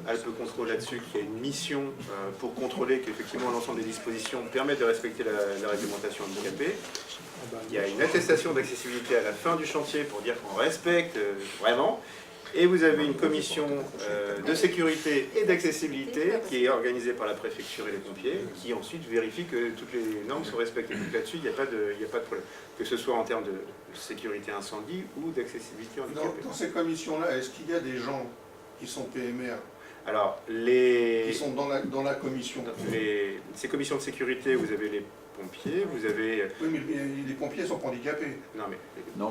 Alpes Contrôle là-dessus, qui a une mission pour contrôler qu'effectivement l'ensemble des dispositions permettent de respecter la réglementation handicapée. Il y a une attestation d'accessibilité à la fin du chantier pour dire qu'on respecte vraiment. Et vous avez une commission de sécurité et d'accessibilité qui est organisée par la préfecture et les pompiers, qui ensuite vérifie que toutes les normes sont respectées. Donc là-dessus, il n'y a pas de problème. Que ce soit en termes de sécurité incendie ou d'accessibilité handicapée. Dans ces commissions-là, est-ce qu'il y a des gens qui sont PMR? Alors, qui sont dans la commission? Ces commissions de sécurité, vous avez les pompiers, vous avez... Oui, mais les pompiers sont handicapés. Non,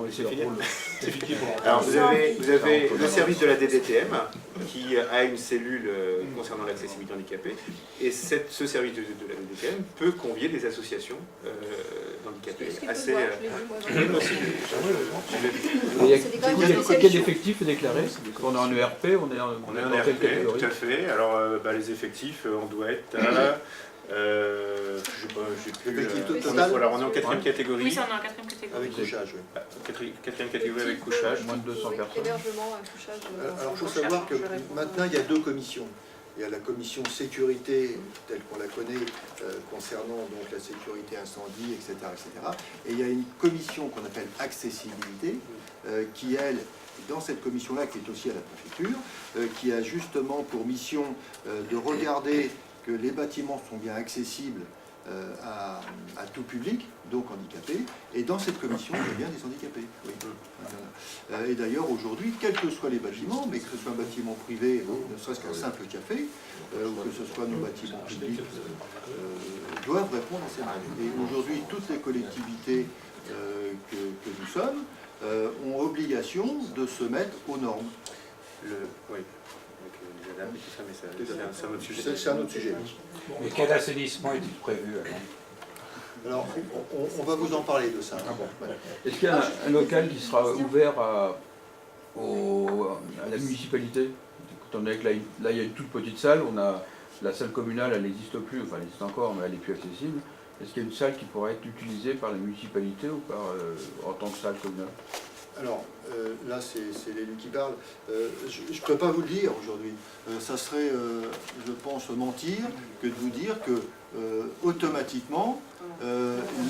mais c'est fini. Alors, vous avez le service de la DDTM qui a une cellule concernant l'accessibilité handicapée, et ce service de la DDTM peut convier des associations d'handicapés assez... Il y a quel effectif déclaré? On est en ERP, on est en ERP, tout à fait. Alors, les effectifs, on doit être à... on est en 4e catégorie. Oui, on est en 4e catégorie. Avec couchage, oui. 4e catégorie avec couchage. Moins de 200 personnes. Hébergement, couchage. Alors, il faut savoir que maintenant, il y a 2 commissions. il y a la commission sécurité, telle qu'on la connaît, concernant donc la sécurité incendie, etc., etc. Et il y a une commission qu'on appelle accessibilité, qui, elle, dans cette commission-là, qui est aussi à la préfecture, qui a justement pour mission de regarder que les bâtiments sont bien accessibles à tout public, donc handicapés, et dans cette commission, il y a bien des handicapés. Oui. Voilà. Et d'ailleurs, aujourd'hui, quels que soient les bâtiments, mais que ce soit un bâtiment privé, ne serait-ce qu'un simple café, ou que ce soit nos bâtiments publics, doivent répondre à ces règles. Et aujourd'hui, toutes les collectivités que nous sommes ont obligation de se mettre aux normes. Oui. C'est un autre sujet. C'est un autre sujet. Mais quel assainissement est-il prévu alors, on va vous en parler de ça. Ah bon. Est-ce qu'il y a un local qui sera ouvert à la municipalité? Étant donné que là, il y a une toute petite salle, on a la salle communale, elle n'existe plus, enfin elle existe encore, mais elle n'est plus accessible. Est-ce qu'il y a une salle qui pourrait être utilisée par la municipalité ou en tant que salle communale? Alors, là, c'est l'élu qui parle. Je ne peux pas vous le dire aujourd'hui. Ça serait, je pense, mentir que de vous dire que, automatiquement,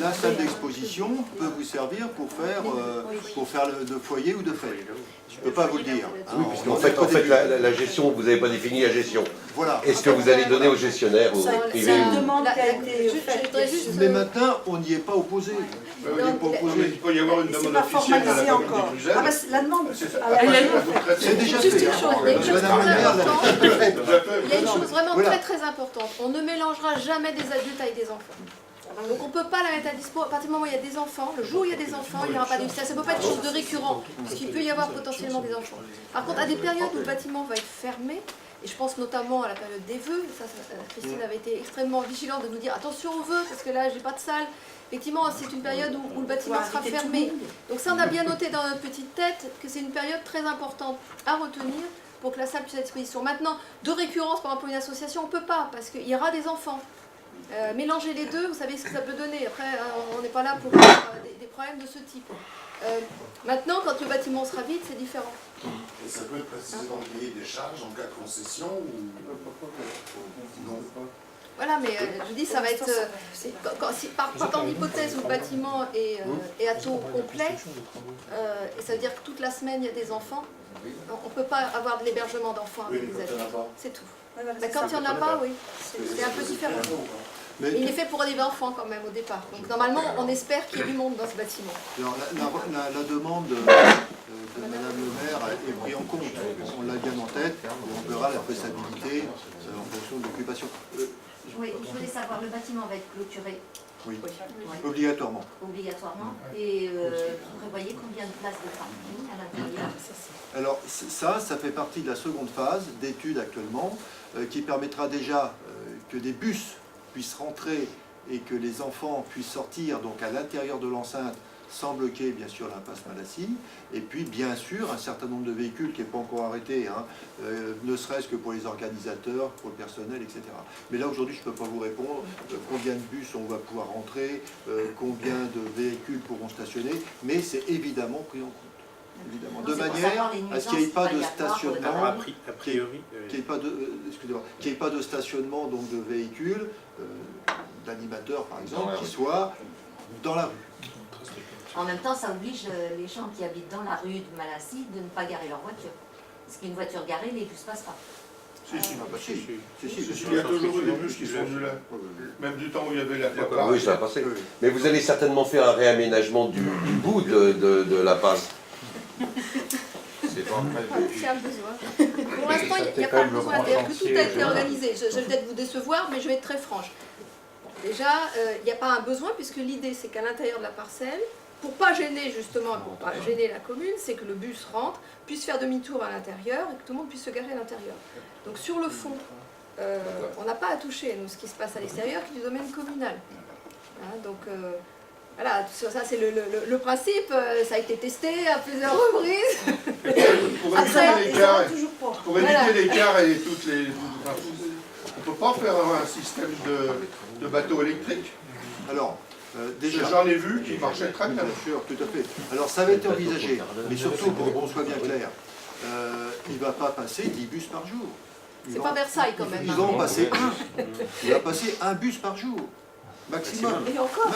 la salle d'exposition peut vous servir pour faire de foyer ou de fête. Je ne peux pas vous le dire. Oui, puisqu'en fait, la gestion, vous n'avez pas défini la gestion. Voilà. Est-ce que vous allez donner aux gestionnaires, aux privés? C'est une demande qui a été faite. Mais maintenant, on n'y est pas opposé. Il peut y avoir une demande officielle de la commune du Cluzel. La demande, c'est déjà fait. Il y a une chose vraiment très très importante. On ne mélangera jamais des adultes avec des enfants. Donc on ne peut pas la mettre à dispo. À partir du moment où il y a des enfants, le jour où il y a des enfants, il n'y aura pas de ça ne peut pas être quelque chose de récurrent, parce qu'il peut y avoir potentiellement des enfants. Par contre, à des périodes où le bâtiment va être fermé, et je pense notamment à la période des vœux, Christine avait été extrêmement vigilante de nous dire attention aux vœux, parce que là j'ai pas de salle. Effectivement, c'est une période où le bâtiment sera fermé. Donc ça, on a bien noté dans notre petite tête que c'est une période très importante à retenir pour que la salle puisse être à disposition. Maintenant, de récurrence, par exemple, pour une association, on ne peut pas, parce qu'il y aura des enfants. Mélanger les deux, vous savez ce que ça peut donner. Après, on n'est pas là pour avoir des problèmes de ce type. Maintenant, quand le bâtiment sera vide, c'est différent. Et ça peut être précisé dans le cahier des charges en cas de concession ou non? Voilà, mais je dis, ça va être... Partant d'hypothèse où le bâtiment est à taux complet, et ça veut dire que toute la semaine, il y a des enfants, on ne peut pas avoir de l'hébergement d'enfants avec des adultes. C'est tout. Quand il n'y en a pas, oui, c'est un peu différent. Mais il est fait pour des enfants quand même au départ. Donc normalement, on espère qu'il y ait du monde dans ce bâtiment. Alors, la demande de Madame le maire est prise en compte. On l'a bien en tête et on verra la faisabilité en fonction de l'occupation. Oui, je voulais savoir, le bâtiment va être clôturé? Oui, obligatoirement. Obligatoirement. Et vous prévoyez combien de places de parking à l'intérieur? Alors ça fait partie de la seconde phase d'étude actuellement, qui permettra déjà que des bus puissent rentrer et que les enfants puissent sortir donc à l'intérieur de l'enceinte sans bloquer bien sûr l'impasse Malassis, et puis bien sûr un certain nombre de véhicules qui n'est pas encore arrêté, ne serait-ce que pour les organisateurs, pour le personnel, etc. Mais là aujourd'hui je ne peux pas vous répondre combien de bus on va pouvoir rentrer, combien de véhicules pourront stationner, mais c'est évidemment pris en compte. Évidemment. De manière à ce qu'il n'y ait pas de stationnement, a priori, qu'il n'y ait pas de stationnement donc de véhicules, d'animateurs par exemple, qui soient dans la rue. En même temps, ça oblige les gens qui habitent dans la rue de Malassis de ne pas garer leur voiture. Parce qu'une voiture garée, les bus ne passent pas. Il y a toujours eu des bus qui sont venus là. Même du temps où il y avait la plupart. Oui, ça a passé. Mais vous allez certainement faire un réaménagement du bout de la passe. C'est un besoin. Pour l'instant, il n'y a pas de besoin. C'est-à-dire que tout a été organisé. Je vais peut-être vous décevoir, mais je vais être très franche. Déjà, il n'y a pas un besoin, puisque l'idée, c'est qu'à l'intérieur de la parcelle, pour ne pas gêner justement, pour pas gêner la commune, c'est que le bus rentre, puisse faire demi-tour à l'intérieur et que tout le monde puisse se garer à l'intérieur. Donc sur le fond, on n'a pas à toucher, nous, ce qui se passe à l'extérieur, qui est du domaine communal. Voilà, ça c'est le principe, ça a été testé à plusieurs reprises. Pour éviter l'écart et toutes les... On ne peut pas faire un système de bateau électrique. Alors, déjà, j'en ai vu qui marchait très bien. Bien sûr, tout à fait. Alors ça va être envisagé, mais surtout pour qu'on soit bien clair, il ne va pas passer 10 bus par jour. C'est pas Versailles quand même. Ils vont passer, il va passer un bus par jour, maximum. Et encore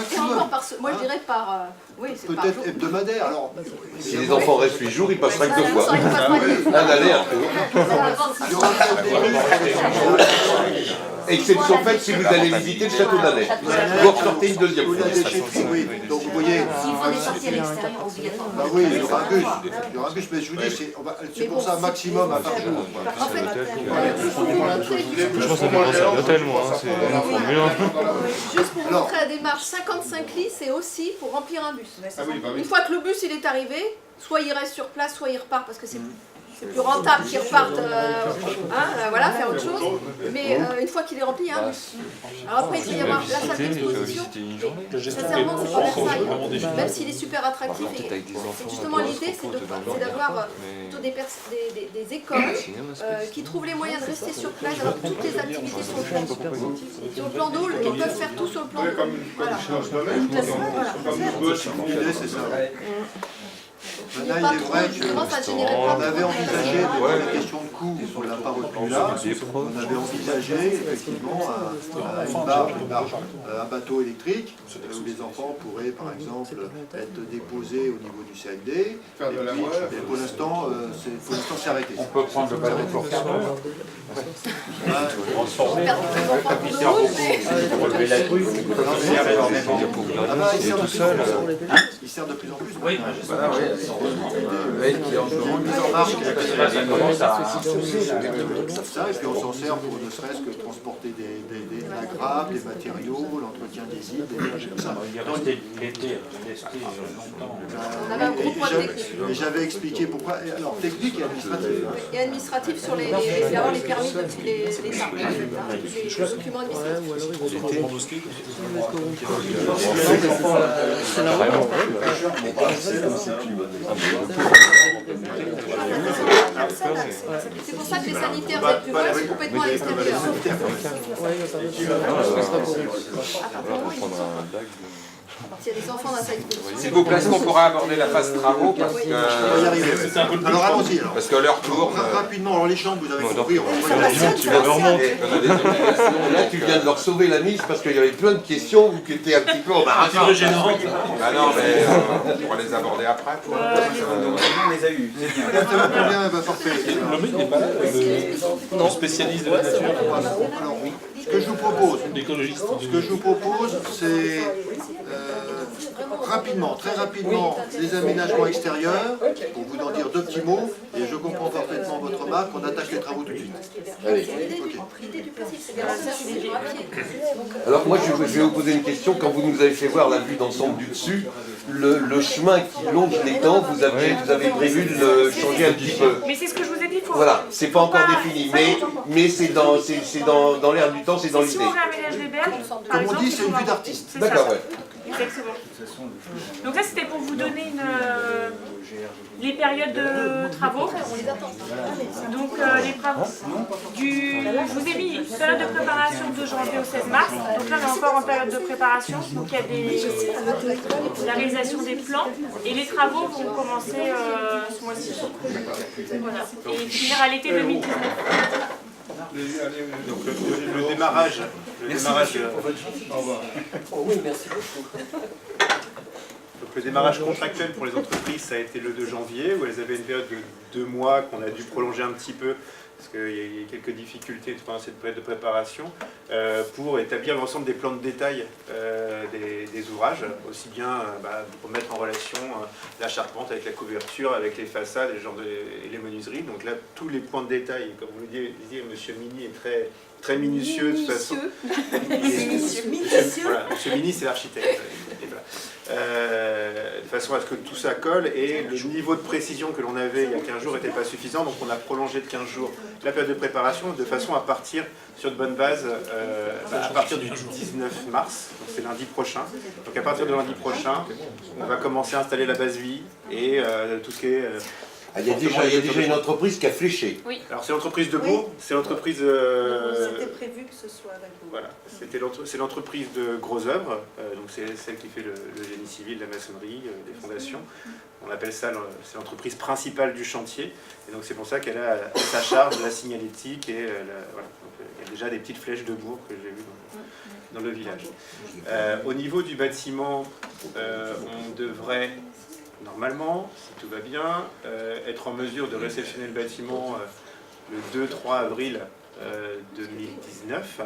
moi je dirais par... oui, c'est par jour. Peut-être hebdomadaire. Alors, si les enfants restent 8 jours, ils passeraient que 2 fois. Un aller, un retour. Exception faite si vous allez visiter le château d'Anay. Vous ressortez une deuxième fois. Oui, donc vous voyez... S'il faut des sorties à l'extérieur, obligatoirement. Bah oui, il y aura un bus. Il y aura un bus, mais je vous dis, c'est pour ça maximum à par jour. En fait, je pense que ça fait penser à l'hôtel, moi. C'est mieux. Juste pour montrer la démarche, 55 lits, c'est aussi pour remplir un bus. Une fois que le bus il est arrivé, soit il reste sur place, soit il repart, parce que c'est plus rentable qu'ils repartent, voilà, faire autre chose. Mais une fois qu'il est rempli, il y a un bus. Alors après, il peut y avoir la salle d'exposition. Sincèrement, c'est pas Versailles. Même s'il est super attractif. Justement, l'idée, c'est d'avoir plutôt des écoles qui trouvent les moyens de rester sur place, alors que toutes les activités sont sur le plan d'eau. Sur le plan d'eau, ils peuvent faire tout sur le plan d'eau. Voilà. L'idée, c'est ça. Là, il est vrai qu'on avait envisagé, pour la question de coût, on ne l'a pas retenu là, on avait envisagé effectivement un bateau électrique où les enfants pourraient par exemple être déposés au niveau du CLD. Et pour l'instant, c'est arrêté. On peut prendre le bateau pour faire il sert de plus en plus. Oui, qui est en mise en marche. Ça, et puis on s'en sert pour ne serait-ce que transporter de la grappe, des matériaux, l'entretien des îles, tout ça. On avait un gros point technique. Et j'avais expliqué pourquoi. Alors, technique et administratif. Et administratif sur les permis de l'État. Les documents administratifs. C'est pour ça que les sanitaires c'est complètement à l'extérieur. S'il y a des enfants dans sa exposition. S'il vous plaît, est-ce qu'on pourra aborder la phase travaux parce que... Alors allons-y. Parce que l'heure tourne. Rapidement, alors les chambres, vous avez compris. Là, tu viens de leur sauver la mise parce qu'il y avait plein de questions qui étaient un petit peu embarrassantes. Ah non, mais on pourra les aborder après. On les a eus. Bien, parfait. Le spécialiste de la nature. Alors, ce que je vous propose, c'est très rapidement, les aménagements extérieurs, pour vous en dire 2 petits mots, et je comprends parfaitement votre remarque, on attaque les travaux tout de suite. Allez. Alors moi, je vais vous poser une question. Quand vous nous avez fait voir la vue d'ensemble du dessus, le chemin qui longe l'étang, vous avez prévu de le changer un petit peu. Mais c'est ce que je vous ai dit. Voilà, c'est pas encore défini, mais c'est dans l'air du temps, c'est dans l'idée. Si on réaménage les berges, comme on dit, c'est une vue d'artiste. D'accord, ouais. Exactement. Donc là, c'était pour vous donner les périodes de travaux. Donc je vous ai mis période de préparation de janvier au 16 mars. Donc là, on est encore en période de préparation. Donc il y a la réalisation des plans et les travaux vont commencer ce mois-ci. Voilà. Et finir à l'été 2019. Donc le démarrage. Oui, merci beaucoup. Donc le démarrage contractuel pour les entreprises, ça a été le 2 janvier, où elles avaient une période de 2 mois qu'on a dû prolonger un petit peu, parce qu'il y a eu quelques difficultés pendant cette période de préparation, pour établir l'ensemble des plans de détail des ouvrages, aussi bien pour mettre en relation la charpente avec la couverture, avec les façades et les menuiseries. Donc là, tous les points de détail, comme vous le disiez, M. Mini est très minutieux de toute façon. Voilà, M. Mini, c'est l'architecte. De façon à ce que tout ça colle, et le niveau de précision que l'on avait il y a 15 jours n'était pas suffisant, donc on a prolongé de 15 jours la période de préparation de façon à partir sur de bonnes bases à partir du 19 mars, donc c'est lundi prochain. Donc à partir de lundi prochain, on va commencer à installer la base vie et tout ce qui est Ah, il y a déjà une entreprise qui a fléché. Oui. Alors c'est l'entreprise de Bourg, c'est l'entreprise... C'était prévu que ce soit avec vous. Voilà, c'est l'entreprise de Gros Œuvres, donc c'est celle qui fait le génie civil, la maçonnerie, les fondations. On appelle ça, c'est l'entreprise principale du chantier, et donc c'est pour ça qu'elle a à sa charge la signalétique et voilà. Donc, il y a déjà des petites flèches de Bourg que j'ai vues dans le village. Au niveau du bâtiment, on devrait, normalement, si tout va bien, être en mesure de réceptionner le bâtiment le 2-3 avril 2019.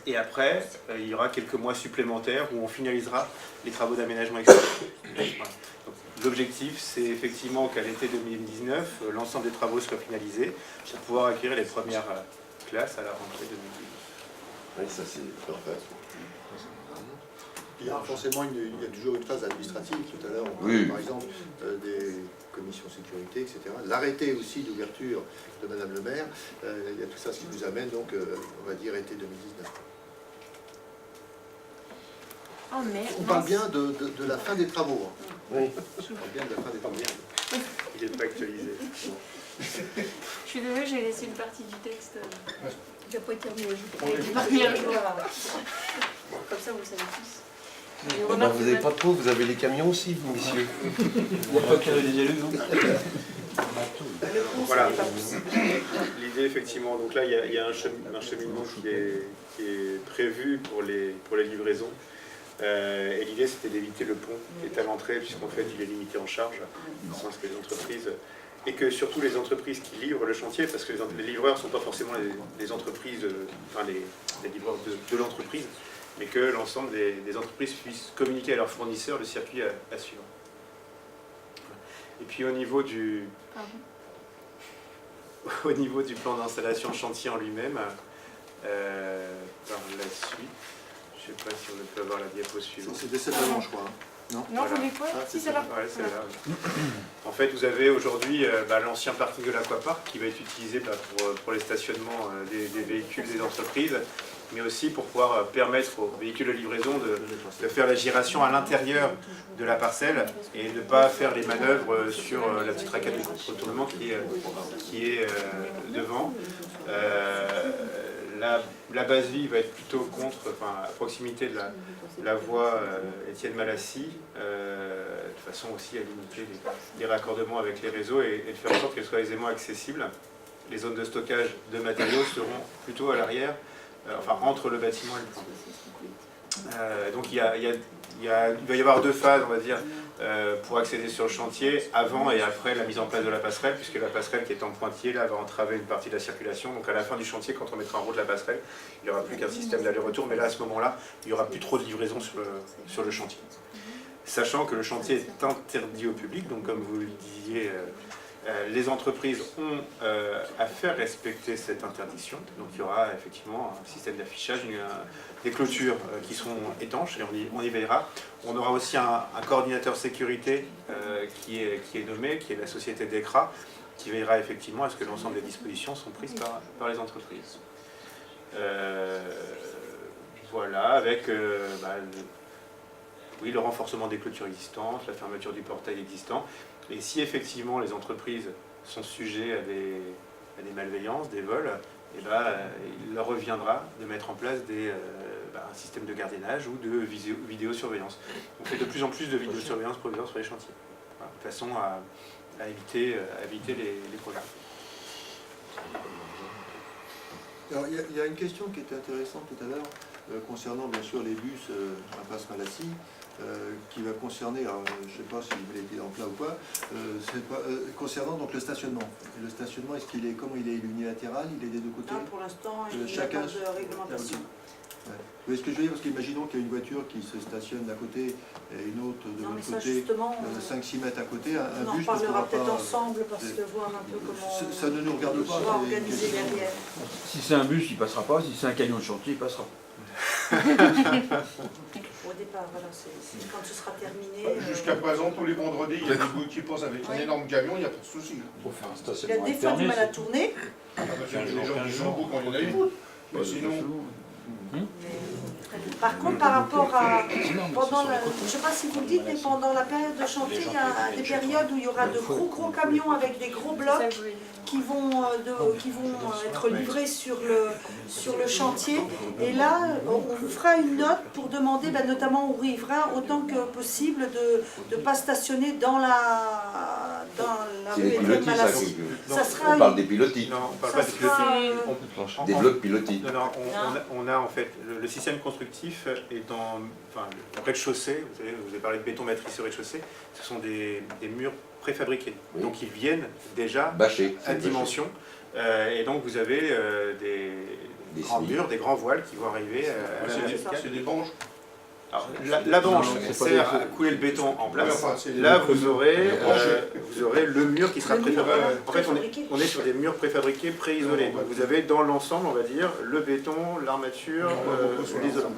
Et après, il y aura quelques mois supplémentaires où on finalisera les travaux d'aménagement extérieur. Voilà. L'objectif, c'est effectivement qu'à l'été 2019, l'ensemble des travaux soient finalisés pour pouvoir acquérir les premières classes à la rentrée 2019. Oui, ça c'est parfait. Il y a forcément il y a toujours une phase administrative. Tout à l'heure, on oui. parlait par exemple des commissions sécurité, etc. L'arrêté aussi d'ouverture de Madame le maire, il y a tout ça, ce qui nous amène donc, on va dire, été 2019. Oh, on parle bien de la fin des travaux. Hein. Oui. On parle bien de la fin des travaux. Il n'est pas actualisé. Je suis désolée, j'ai laissé une partie du texte. Il n'a pas été remis à jour. Comme ça, vous le savez tous. Vous n'avez pas trop, vous avez les camions aussi, vous, messieurs. Il n'y a pas qu'à les élus, non. Voilà. L'idée, effectivement, donc là, il y a un cheminement qui est prévu pour les livraisons. Et l'idée, c'était d'éviter le pont qui est à l'entrée, puisqu'en fait, il est limité en charge, dans le sens que les entreprises, et que surtout les entreprises qui livrent le chantier, parce que les livreurs ne sont pas forcément les entreprises, enfin les livreurs de l'entreprise, mais que l'ensemble des entreprises puissent communiquer à leurs fournisseurs le circuit à suivre. Et puis au niveau du plan d'installation chantier en lui-même, par la suite, je ne sais pas si on peut avoir la diapo suivante. C'est des 7 avant, je crois. Hein. Non, non voilà. Vous voulez quoi si, c'est là. Ouais, c'est là. En fait, vous avez aujourd'hui l'ancien parking de l'Aquapark qui va être utilisé pour les stationnements des véhicules des entreprises, mais aussi pour pouvoir permettre aux véhicules de livraison de faire la giration à l'intérieur de la parcelle et de ne pas faire les manœuvres sur la petite raquette de contournement qui est devant. La base vie va être plutôt à proximité de la voie Étienne Malassis, de façon aussi à limiter les raccordements avec les réseaux et de faire en sorte qu'elle soit aisément accessible. Les zones de stockage de matériaux seront plutôt à l'arrière, entre le bâtiment et le plan. Donc il va y avoir deux phases, on va dire, pour accéder sur le chantier, avant et après la mise en place de la passerelle, puisque la passerelle qui est en pointillé là va entraver une partie de la circulation. Donc à la fin du chantier, quand on mettra en route la passerelle, il n'y aura plus qu'un système d'aller-retour, mais là à ce moment-là, il n'y aura plus trop de livraison sur le chantier. Sachant que le chantier est interdit au public, donc comme vous le disiez, les entreprises ont à faire respecter cette interdiction. Donc il y aura effectivement un système d'affichage, des clôtures qui seront étanches et on y veillera. On aura aussi un coordinateur sécurité qui est nommé, qui est la société DECRA, qui veillera effectivement à ce que l'ensemble des dispositions sont prises par les entreprises. Voilà, avec le renforcement des clôtures existantes, la fermeture du portail existant. Et si effectivement les entreprises sont sujets à des malveillances, des vols, il leur reviendra de mettre en place un système de gardiennage ou de vidéosurveillance. On fait de plus en plus de vidéosurveillance provisoire sur les chantiers, voilà, de façon à éviter les problèmes. Alors, il y a une question qui était intéressante tout à l'heure, concernant bien sûr les bus impasse Malassis, qui va concerner, alors, je ne sais pas si vous l'avez en plat ou quoi, concernant donc le stationnement. Et le stationnement, comment il est unilatéral, il est des deux côtés? Non, pour l'instant, il n'y a chacun pas de réglementation. Ouais. Vous voyez ce que je veux dire? Parce qu'imaginons qu'il y a une voiture qui se stationne d'un côté et une autre de l'autre côté, 5-6 mètres à côté, un bus. On en parlera peut-être ensemble parce que voir un peu comment ça ne nous regarde pas. On va organiser derrière. Si c'est un bus, il ne passera pas. Si c'est un camion de chantier, il passera. Au départ, voilà, c'est quand ce sera terminé. Jusqu'à présent, tous les vendredis, il y a des bouts qui passent avec un énorme camion, il n'y a pas de souci. Il y a des fois du mal à tourner. Il y a des gens qui jouent quand il y en a une route. Mais sinon. Par contre, par rapport à... je ne sais pas si vous le dites, mais pendant la période de chantier, il y a des périodes où il y aura de gros camions avec des gros blocs qui vont être livrés sur le chantier. Et là, on vous fera une note pour demander, notamment aux riverains, autant que possible, de ne pas stationner dans la rue Étienne Malassis. On parle des pilotis. Non, on parle pas des pilotis. Des blocs pilotis. Non, on a en fait le système constructif est en le rez-de-chaussée. Vous avez parlé de béton matrice au rez-de-chaussée. Ce sont des murs préfabriqués. Oui. Donc ils viennent déjà bâchés, à dimension. Et donc vous avez des grands murs, des grands voiles qui vont arriver à la verticale. C'est des banches. Alors, la banche sert à couler le béton en place. Là, vous aurez le mur qui sera préfabriqué. En fait, on est sur des murs préfabriqués, pré-isolés. Donc, vous avez dans l'ensemble, on va dire, le béton, l'armature, l'isolement.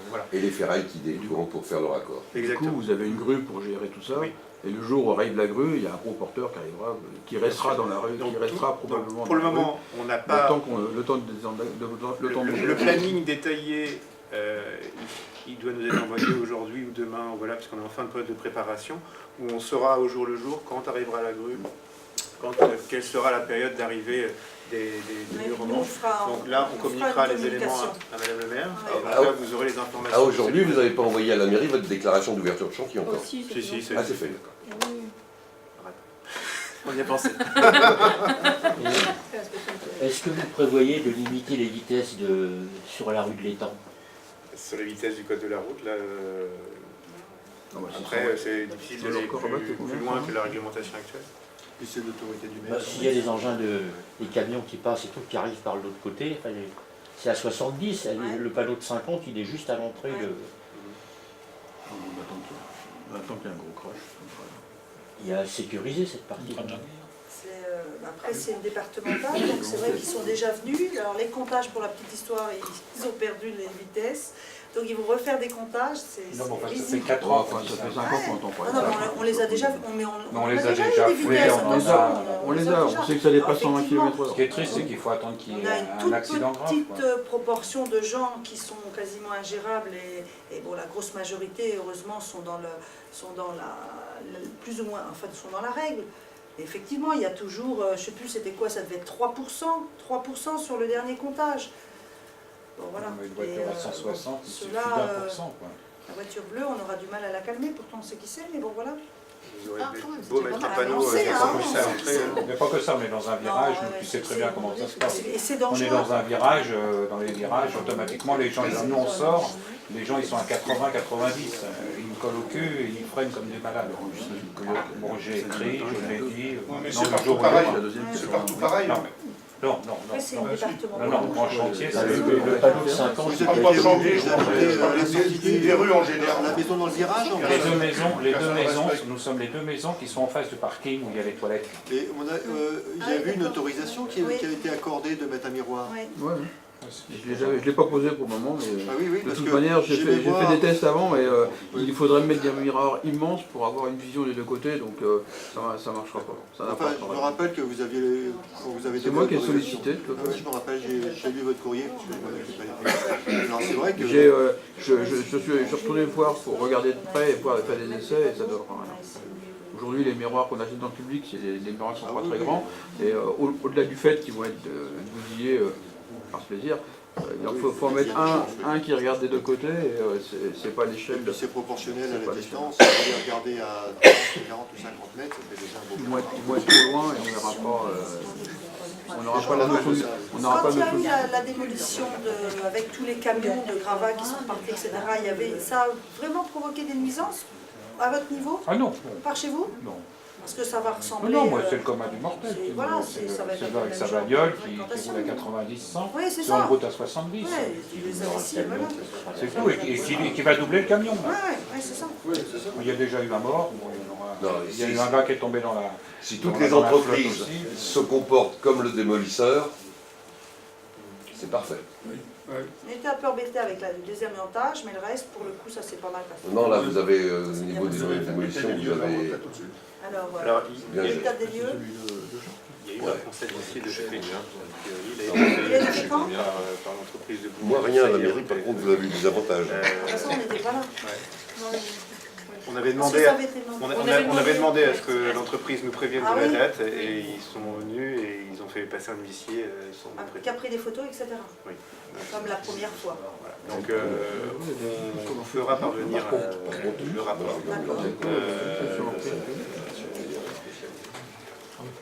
Voilà. Et les ferrailles qui détournent pour faire le raccord. Exactement. Du coup, vous avez une grue pour gérer tout ça. Oui. Et le jour où arrive la grue, il y a un gros porteur qui arrivera, qui restera dans la rue, qui restera probablement. Pour le moment, on n'a pas. Le planning détaillé. Il doit nous être envoyé aujourd'hui ou demain, voilà, parce qu'on est en fin de période de préparation, où on saura au jour le jour quand arrivera la grue, quelle sera la période d'arrivée des murs en manche. Donc là, on communiquera les éléments à Madame le maire, et donc là, vous aurez les informations. Aujourd'hui, vous n'avez pas envoyé à la mairie votre déclaration d'ouverture de chantier encore? Si, c'est fait, d'accord. On y a pensé. Est-ce que vous prévoyez de limiter les vitesses sur la rue de l'Étang? Sur les vitesses du code de la route, là, après, c'est difficile d'aller plus loin que la réglementation actuelle. Et c'est l'autorité du maire. S'il y a des engins, des camions qui passent et tout, qui arrivent par l'autre côté, c'est à 70, le panneau de 50, il est juste à l'entrée de... Attends qu'il y ait un gros crash. Il y a sécurisé cette partie. Après, c'est une départementale, donc c'est vrai qu'ils sont déjà venus. Alors, les comptages, pour la petite histoire, ils ont perdu les vitesses. Donc, ils vont refaire des comptages. Non, bon, ça fait 4 ans, ça fait 5 ans qu'on entend pas. Non, on les a déjà fait. On les a déjà fait. On sait que ça dépasse 120 km/h. Ce qui est triste, c'est qu'il faut attendre qu'il y ait un accident grave. On a une toute petite proportion de gens qui sont quasiment ingérables. Et bon, la grosse majorité, heureusement, sont dans plus ou moins, enfin, sont dans la règle. Effectivement, il y a toujours, je ne sais plus c'était quoi, ça devait être 3% sur le dernier comptage. Bon voilà. Une voiture à 160, il suffit d'1%. La voiture bleue, on aura du mal à la calmer, pourtant on sait qui c'est, mais bon voilà. Vous aurez beau mettre un panneau, mais pas que ça, on est dans un virage, tu sais très bien comment ça se passe. On est dans un virage, dans les virages, automatiquement les gens, nous on sort, les gens ils sont à 80, 90, ils me collent au cul et ils freinent comme des malades. Bon, j'ai écrit, je l'ai dit. Mais c'est partout pareil, c'est partout pareil. Non, c'est une département. Non, grand chantier, c'est le panneau de 50. Vous n'êtes pas chantier, des rues en général. La maison dans le virage. Les deux maisons, nous sommes les deux maisons qui sont en face du parking où il y a les toilettes. Et il y a eu une autorisation qui a été accordée de mettre un miroir. Oui. Je ne l'ai pas posé pour le moment, mais de toute manière, j'ai fait des tests avant, et il faudrait mettre des miroirs immenses pour avoir une vision des deux côtés, donc ça ne marchera pas. Je me rappelle que vous avez... C'est moi qui ai sollicité. Je me rappelle, j'ai lu votre courrier, parce que je m'en occupais. Alors c'est vrai que... Je suis retourné voir pour regarder de près et pouvoir faire des essais, et ça doit rien. Aujourd'hui, les miroirs qu'on achète dans le public, c'est des miroirs qui ne sont pas très grands, et au-delà du fait qu'ils vont être bousillés par ce plaisir, il faut en mettre un qui regarde des deux côtés, et c'est pas l'échelle. C'est proportionnel à la distance. Si vous les regardez à 30, 40 ou 50 mètres, ça fait déjà un beau. Ils vont être trop loin et on n'aura pas la notion. Quand il y a eu la démolition avec tous les camions de gravats qui sont partis, etc., ça a vraiment provoqué des nuisances à votre niveau? Ah non. Par chez vous? Non. Parce que ça va ressembler... Non, moi c'est le commun du mortel. Voilà, c'est avec sa bagnole qui roule à 90-100 sur une route à 70. C'est tout, et qui va doubler le camion. Oui, c'est ça. Il y a déjà eu un mort, il y a eu un gars qui est tombé dans la... Si toutes les entreprises se comportent comme le démolisseur, c'est parfait. On était un peu embêté avec le deuxième montage, mais le reste, pour le coup, ça s'est pas mal passé. Non, là, vous avez, au niveau des démolitions, vous avez... Alors, l'état des lieux. Il y a eu un conseil ici de GP. Il a par l'entreprise de Moi, rien, la mairie, par contre, vous avez eu des avantages. De toute façon, on n'était pas là. On avait demandé à ce que l'entreprise nous prévienne de la date et ils sont venus et ils ont fait passer un huissier sans nous prévenir. Qui a pris des photos, etc. Oui. Comme la première fois. Voilà. Donc on fera parvenir le rapport.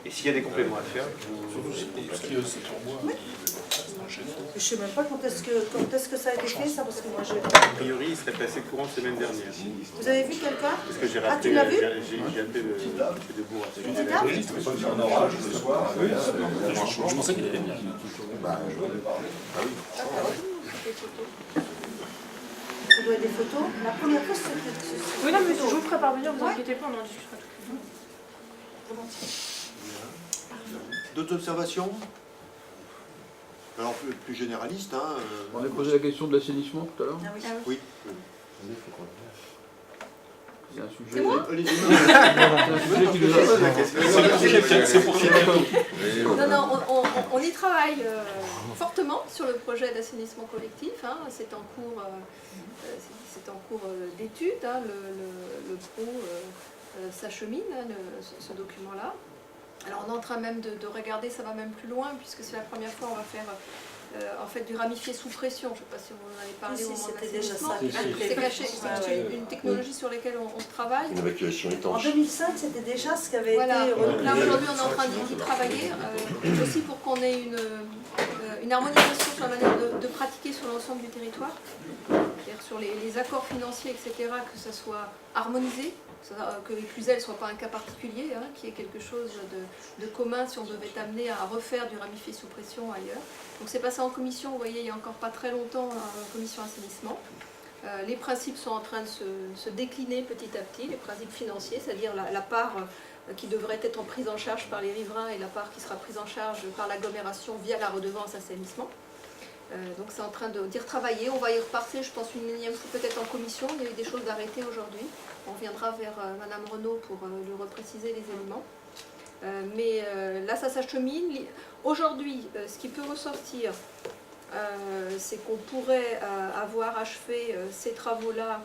Et s'il y a des compléments à faire, surtout si ce qui est aussi sur moi. Je ne sais même pas quand est-ce que ça a été fait, ça, parce que moi j'ai... A priori, il serait passé courant de semaine dernière. Vous avez vu quelqu'un? Parce que j'ai tu l'as vu? J'ai appelé le Debourg. Oui, c'était pas un orage le soir. Je pensais qu'il allait bien. Ça doit être des photos. La première fois, c'était... Oui, non, mais je vous ferai parvenir, vous inquiétez pas, on en discutera tout. D'autres observations? Alors plus généraliste. Hein, On a posé la question de l'assainissement tout à l'heure. Oui. C'est un sujet. C'est moi C'est un sujet qui nous a. C'est pour Non, on y travaille fortement sur le projet d'assainissement collectif. Hein. C'est en cours, d'étude. Hein. Le pro s'achemine, hein, ce document-là. Alors on est en train même de regarder, ça va même plus loin, puisque c'est la première fois on va faire en fait du ramifié sous pression. Je ne sais pas si vous en avez parlé au moment de l'assainissement. C'est caché, c'est une technologie sur laquelle on travaille. Une évacuation étanche. En 2005, c'était déjà ce qui avait été... Là, aujourd'hui, on est en train d'y travailler, aussi pour qu'on ait une harmonisation sur la manière de pratiquer sur l'ensemble du territoire. C'est-à-dire sur les accords financiers, etc., que ça soit harmonisé. Que les Cluzel ne soient pas un cas particulier, hein, qu'il y ait quelque chose de commun si on devait amener à refaire du ramifié sous pression ailleurs. Donc c'est passé en commission, vous voyez, il n'y a encore pas très longtemps, en commission assainissement. Les principes sont en train de se décliner petit à petit, les principes financiers, c'est-à-dire la part qui devrait être prise en charge par les riverains et la part qui sera prise en charge par l'agglomération via la redevance assainissement. Donc c'est en train d'y retravailler, on va y repartir je pense une énième fois peut-être en commission, il y a eu des choses d'arrêter aujourd'hui, on viendra vers Madame Renaud pour lui repréciser les éléments. Mais là ça s'achemine. Aujourd'hui ce qui peut ressortir c'est qu'on pourrait avoir achevé ces travaux-là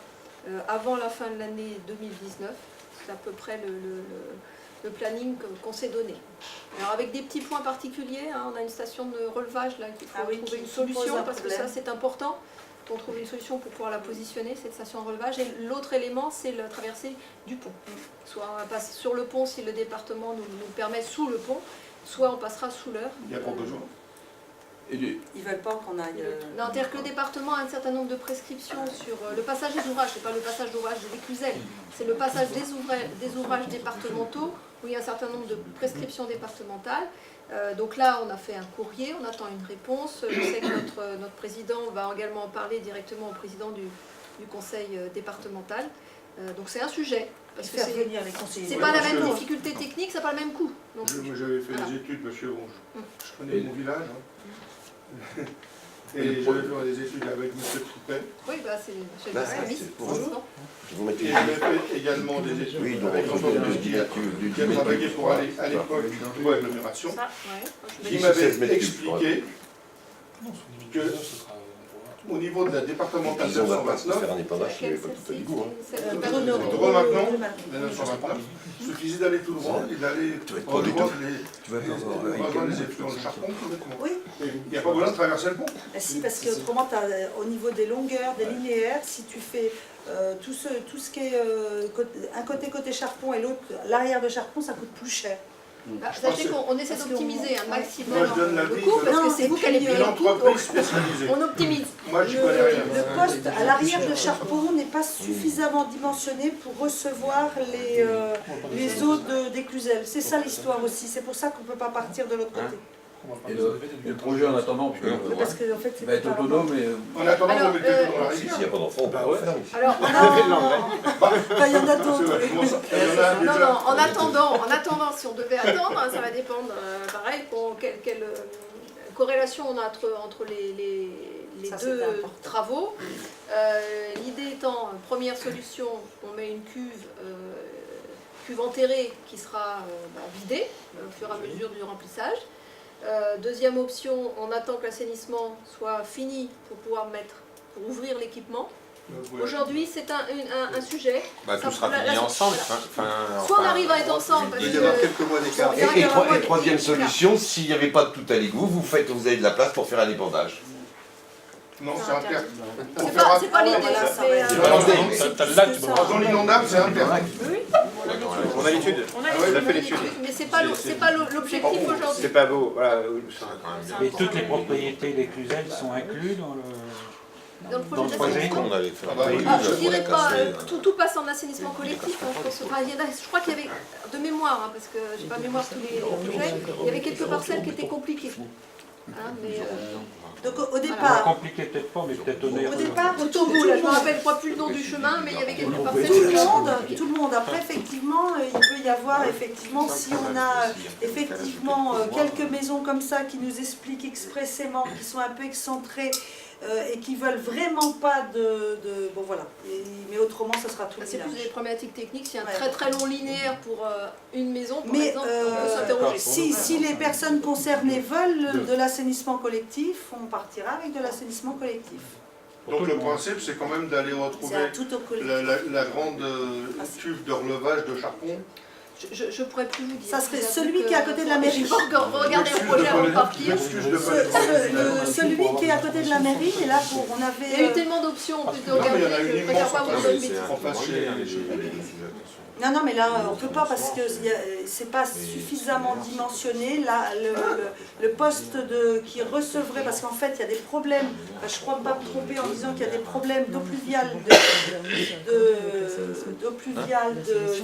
avant la fin de l'année 2019, c'est à peu près le planning qu'on s'est donné. Alors avec des petits points particuliers, hein, on a une station de relevage là qu'il faut trouver une solution parce que ça c'est important, qu'on trouve une solution pour pouvoir la positionner, cette station de relevage. Et l'autre élément c'est la traversée du pont. Soit on passe sur le pont si le département nous permet sous le pont, soit on passera sous l'heure. Il n'y a pas besoin. Ils ne veulent pas qu'on aille... Non, c'est-à-dire que le département a un certain nombre de prescriptions sur le passage des ouvrages, c'est pas le passage d'ouvrage de l'Éclusel, c'est le passage des ouvrages départementaux, où il y a un certain nombre de prescriptions départementales. Donc là, on a fait un courrier, on attend une réponse. Je sais que notre président va également en parler directement au président du conseil départemental. Donc c'est un sujet. Parce que c'est pas la même difficulté technique, ça n'a pas le même coût. Moi j'avais fait des études, monsieur, je connais mon village. Hein. Et j'avais fait des études avec M. Trippet. Oui, bah c'est le service. Et j'avais fait également des études avec Antoine Busquet, qui a travaillé pour à l'époque pour l'agglomération, qui m'avait expliqué que au niveau de la départementale 929, il suffisait d'aller tout droit et d'aller rejoindre les effluents de Charpon. Oui. Il n'y a pas besoin de traverser le pont. Si, parce qu'autrement, au niveau des longueurs, des linéaires, si tu fais tout ce qui est un côté Charpon et l'autre, l'arrière de Charpon, ça coûte plus cher. Sachez qu'on essaie d'optimiser un maximum le coût parce que c'est vous qui allez payer le coût, donc on optimise. Moi, je connais rien. Le poste à l'arrière de Charpon n'est pas suffisamment dimensionné pour recevoir les eaux des Cluzel. C'est ça l'histoire aussi, c'est pour ça qu'on ne peut pas partir de l'autre côté. Et le projet en attendant, parce que en fait, il va être autonome et... En attendant, on met le dans la rivière. S'il n'y a pas d'enfant, on peut pas le faire. Alors, il y en a d'autres. Non, en attendant, si on devait attendre, ça va dépendre, pareil, quelle corrélation on a entre les deux travaux. L'idée étant, première solution, on met une cuve enterrée qui sera vidée au fur et à mesure du remplissage. Deuxième option, on attend que l'assainissement soit fini pour pouvoir pour ouvrir l'équipement. Aujourd'hui, c'est un sujet. Tout sera fini ensemble. Soit on arrive à être ensemble, parce il va y avoir quelques mois d'écart. Et troisième solution, s'il n'y avait pas de tout avec vous, vous avez de la place pour faire un épandage. Non, c'est interdit. C'est pas l'idée. En zone inondable, c'est interdit. On a l'étude. On a fait l'étude. Mais c'est pas l'objectif aujourd'hui. C'est pas beau. Voilà. Et toutes les propriétés des Cluzel sont incluses dans le projet. Je ne dirais pas, tout passe en assainissement collectif. Je crois qu'il y avait, de mémoire, parce que je n'ai pas mémoire tous les projets, il y avait quelques parcelles qui étaient compliquées. Donc au départ... Compliqué peut-être pas, mais peut-être honnête. Au départ, tout au bout, là, je ne me rappelle plus le nom du chemin, mais il y avait quelques parcelles. Tout le monde. Après, effectivement, il peut y avoir, effectivement, si on a effectivement quelques maisons comme ça qui nous expliquent expressément, qui sont un peu excentrées, et qui veulent vraiment pas bon voilà, mais autrement ça sera tout le village. C'est plus des problématiques techniques, s'il y a un très long linéaire pour une maison, par exemple, on peut s'interroger. Si les personnes concernées veulent de l'assainissement collectif, on partira avec de l'assainissement collectif. Donc le principe c'est quand même d'aller retrouver la grande cuve de relevage de Charpon. Je pourrais plus vous dire. Ça serait celui qui est à côté de la mairie. Regardez le projet avant de partir. Celui qui est à côté de la mairie, et là on avait... Il y a eu tellement d'options en plus de regarder, je préfère pas vous donner de bêtises. Non, mais là, on ne peut pas parce que c'est pas suffisamment dimensionné. Là, le poste qui recevrait, parce qu'en fait, il y a des problèmes, je ne crois pas me tromper en disant qu'il y a des problèmes d'eau pluviale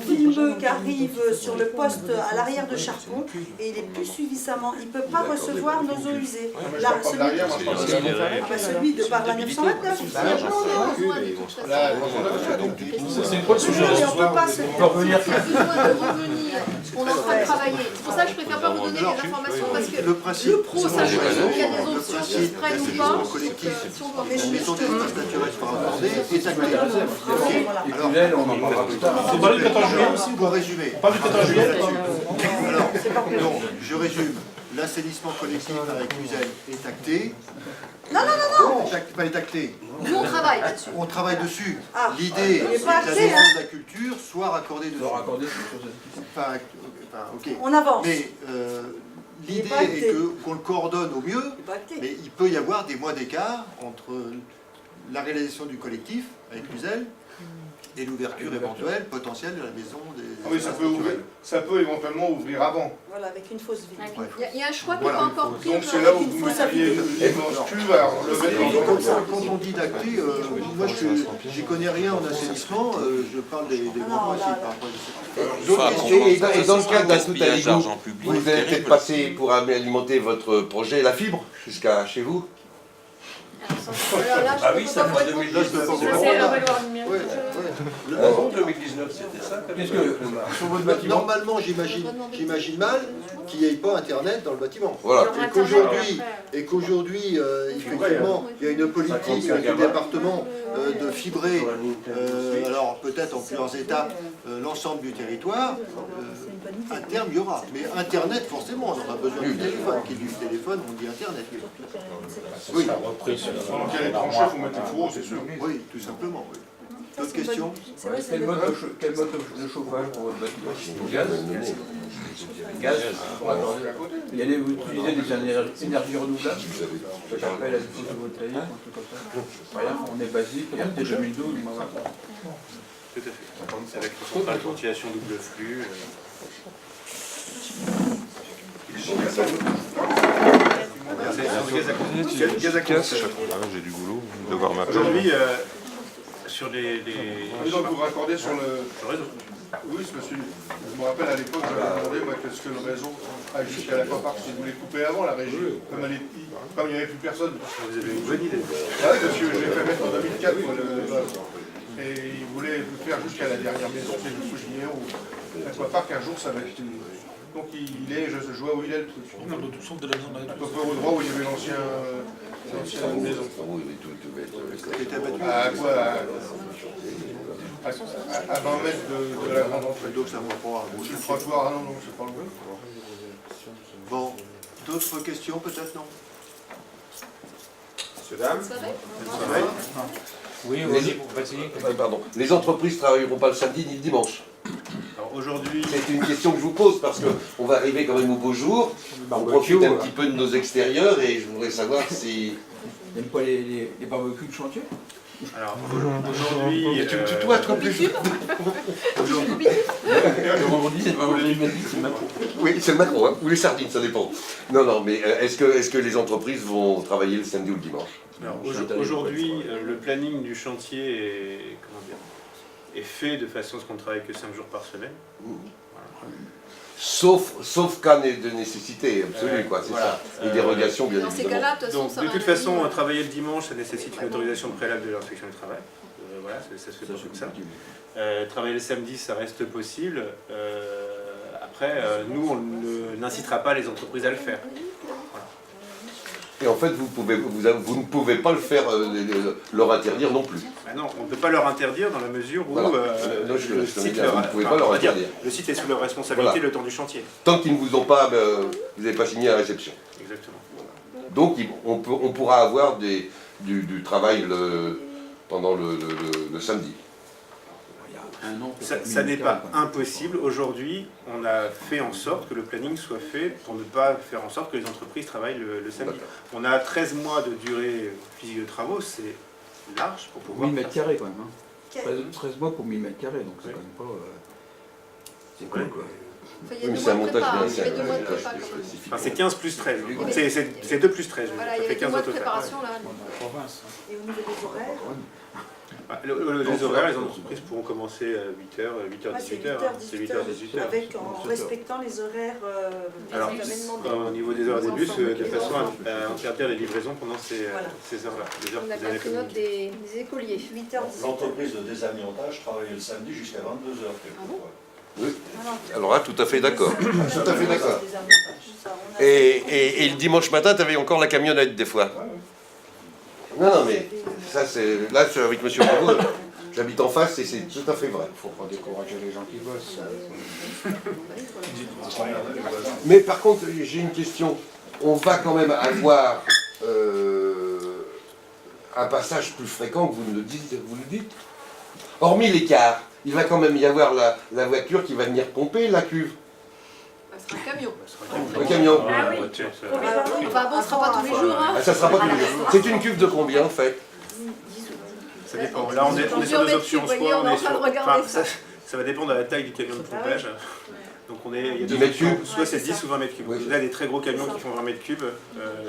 d'immeubles qui arrivent sur le poste à l'arrière de Charpon, et il n'est plus suffisamment, il ne peut pas recevoir nos eaux usées. Là, celui de par la 929. C'est quoi le sujet? On est en train de travailler. C'est pour ça que je préfère pas vous donner des informations parce que le pro, ça choisit, il y a des options qui se prennent ou pas. Si on doit une maison d'espace naturel sera accordée est actée. On en parlera plus tard. On parle du 14 juillet aussi. Pour résumer. On parle du 14 juillet Alors, donc, je résume. L'assainissement collectif avec Cluzel est acté. Non. Pas est acté. Nous, on travaille là-dessus. On travaille dessus. L'idée, c'est que la maison de la culture soit raccordée dessus. Ok. On avance. Mais l'idée est qu'on le coordonne au mieux, mais il peut y avoir des mois d'écart entre la réalisation du collectif avec Cluzel et l'ouverture éventuelle, potentielle de la maison des... oui, ça peut éventuellement ouvrir avant. Voilà, avec une fausse ville. Il y a un choix qui n'est pas encore pris. Donc c'est là où vous mettriez l'immense cuve à relever. Quand on dit d'acté, moi j'y connais rien en assainissement, je parle des grands principes. Et dans le cadre d'un tout avec vous, vous allez peut-être passer pour alimenter votre projet la fibre jusqu'à chez vous? Ah oui, ça fait 2019, je peux pas vous Avant 2019, c'était ça. Qu'est-ce que sur votre bâtiment? Normalement, j'imagine mal qu'il n'y ait pas Internet dans le bâtiment. Voilà. Et qu'aujourd'hui, effectivement, il y a une politique du département de fibrer, alors peut-être en plusieurs étapes, l'ensemble du territoire. À terme, il y aura. Mais Internet, forcément, on aura besoin du téléphone. Qui dit téléphone, on dit Internet. Oui. Pendant qu'il y a les tranchées, il faut mettre les fourreaux, c'est sûr. Oui, tout simplement. Oui. D'autres questions? Quel mode de chauffage pour votre bâtiment? Gaz? Vous utilisez des énergies renouvelables? Ça s'appelle la photovoltaïque, un truc comme ça. Rien, on est basique, regardez 2012. Tout à fait. Avec le central de ventilation double flux. J'ai du boulot, devoir m'appeler. Aujourd'hui, sur les... Donc vous raccordez sur le réseau. Oui, monsieur. Je me rappelle à l'époque, j'avais demandé qu'est-ce que le réseau a jusqu'à l'Aquapark, si vous voulez couper avant la régie, comme il n'y avait plus personne. Vous avez une bonne idée. Oui, monsieur, je l'ai fait mettre en 2004. Et il voulait le faire jusqu'à la dernière maison, c'est du Fouchinier ou l'Aquapark, un jour ça va être... Donc il est, je vois où il est le truc. Non, le tout centre de la maison. Un peu au droit où il y avait l'ancienne maison. À 20 mètres de la grande entrée. Donc ça va pas. Le trottoir, ah non, c'est pas loin. Bon, D'autres questions peut-être, non? Monsieur, dame. Oui, pardon. Les entreprises ne travailleront pas le samedi ni le dimanche. Aujourd'hui, c'est une question que je vous pose parce qu'on va arriver quand même au beau jour. On profite un petit peu de nos extérieurs et je voudrais savoir si... N'aime pas les barbecues de chantier? Alors aujourd'hui, toi plus. Aujourd'hui, c'est pas aujourd'hui, c'est le macro. Oui, c'est le macro, hein, ou les sardines, ça dépend. Non, mais est-ce que les entreprises vont travailler le samedi ou le dimanche? Alors aujourd'hui, le planning du chantier est fait de façon à ce qu'on ne travaille que 5 jours par semaine. Voilà. Sauf cas de nécessité absolue, quoi, c'est ça. Et dérogation, bien évidemment. Dans ces cas-là, de toute façon, travailler le dimanche, ça nécessite une autorisation préalable de l'inspection du travail. Voilà, ça se fait pas comme ça. Travailler le samedi, ça reste possible. Après, nous, on n'incitera pas les entreprises à le faire. Voilà. Et en fait, vous ne pouvez pas le faire, leur interdire non plus. Ben non, on ne peut pas leur interdire dans la mesure où le site est sous leur responsabilité le temps du chantier. Tant qu'ils ne vous ont pas, vous n'avez pas signé à la réception. Exactement. Donc on pourra avoir du travail pendant le samedi. Ça n'est pas impossible. Aujourd'hui, on a fait en sorte que le planning soit fait pour ne pas faire en sorte que les entreprises travaillent le samedi. On a 13 mois de durée physique de travaux, c'est large pour pouvoir... 1000 mètres carrés quand même. Hein. 13 mois pour 1000 mètres carrés, donc c'est quand même pas... c'est cool quoi. Oui, c'est un montage bien, c'est 15 plus 13. C'est 2 plus 13. Voilà, il y a 2 mois de préparation là. Et au niveau des horaires les horaires, les entreprises pourront commencer à 8h, 18h. C'est 8h, 18h. En respectant les horaires. Alors, au niveau des heures des bus, de façon à interdire les livraisons pendant ces heures-là. On a bien pris note des écoliers. 8h, L'entreprise de désamiantage travaillait le samedi jusqu'à 22h quelquefois. Oui. Alors là, tout à fait d'accord. Tout à fait d'accord. Et le dimanche matin, tu avais encore la camionnette des fois. Non, mais ça c'est... Là, avec M. Bourreau, j'habite en face et c'est tout à fait vrai. Il ne faut pas décourager les gens qui bossent. Mais par contre, j'ai une question. On va quand même avoir un passage plus fréquent que vous le dites. Hormis l'écart, il va quand même y avoir la voiture qui va venir pomper la cuve. Ce sera un camion. Un camion. Ah oui. Enfin bon, ce ne sera pas tous les jours. Hein. Ah, ça ne sera pas tous les jours. C'est une cuve de combien en fait? Ça dépend. Là, on est sur des options. Ça va dépendre de la taille du camion de pompage. Donc il y a 2 mètres cubes, soit c'est 10 ou 20 mètres cubes. Là, des très gros camions qui font 20 mètres cubes,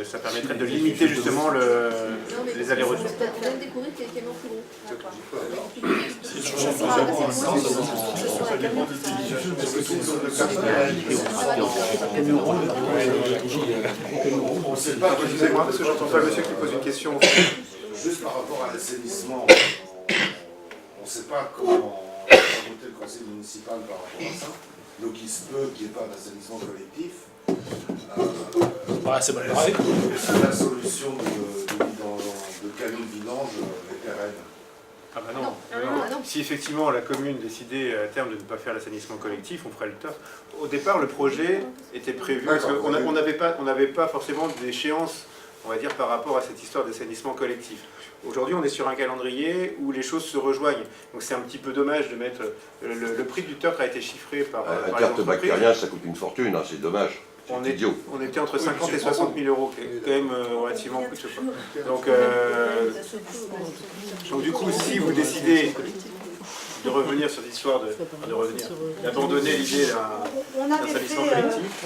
ça permettrait de limiter justement les allers-retours. On vient de découvrir qu'il y a des camions plus gros. On ne sait pas, excusez-moi, parce que j'entends pas le monsieur qui pose une question. Juste par rapport à l'assainissement, on ne sait pas comment va voter le conseil municipal par rapport à ça. Donc il se peut qu'il n'y ait pas d'assainissement collectif. C'est mal barré. La solution de camion de vidange est pérenne. Ah bah non. Si effectivement la commune décidait à terme de ne pas faire l'assainissement collectif, on ferait le taf. Au départ, le projet était prévu, parce qu'on n'avait pas forcément d'échéance, on va dire, par rapport à cette histoire d'assainissement collectif. Aujourd'hui, on est sur un calendrier où les choses se rejoignent. Donc c'est un petit peu dommage de mettre... Le prix du turf a été chiffré par un turf bactérien, ça coûte une fortune, hein, c'est dommage. On était entre 50 et 60 000 euros, qui est quand même relativement coûteux. Donc du coup, si vous décidez de revenir sur l'histoire d'abandonner l'idée d'un assainissement collectif.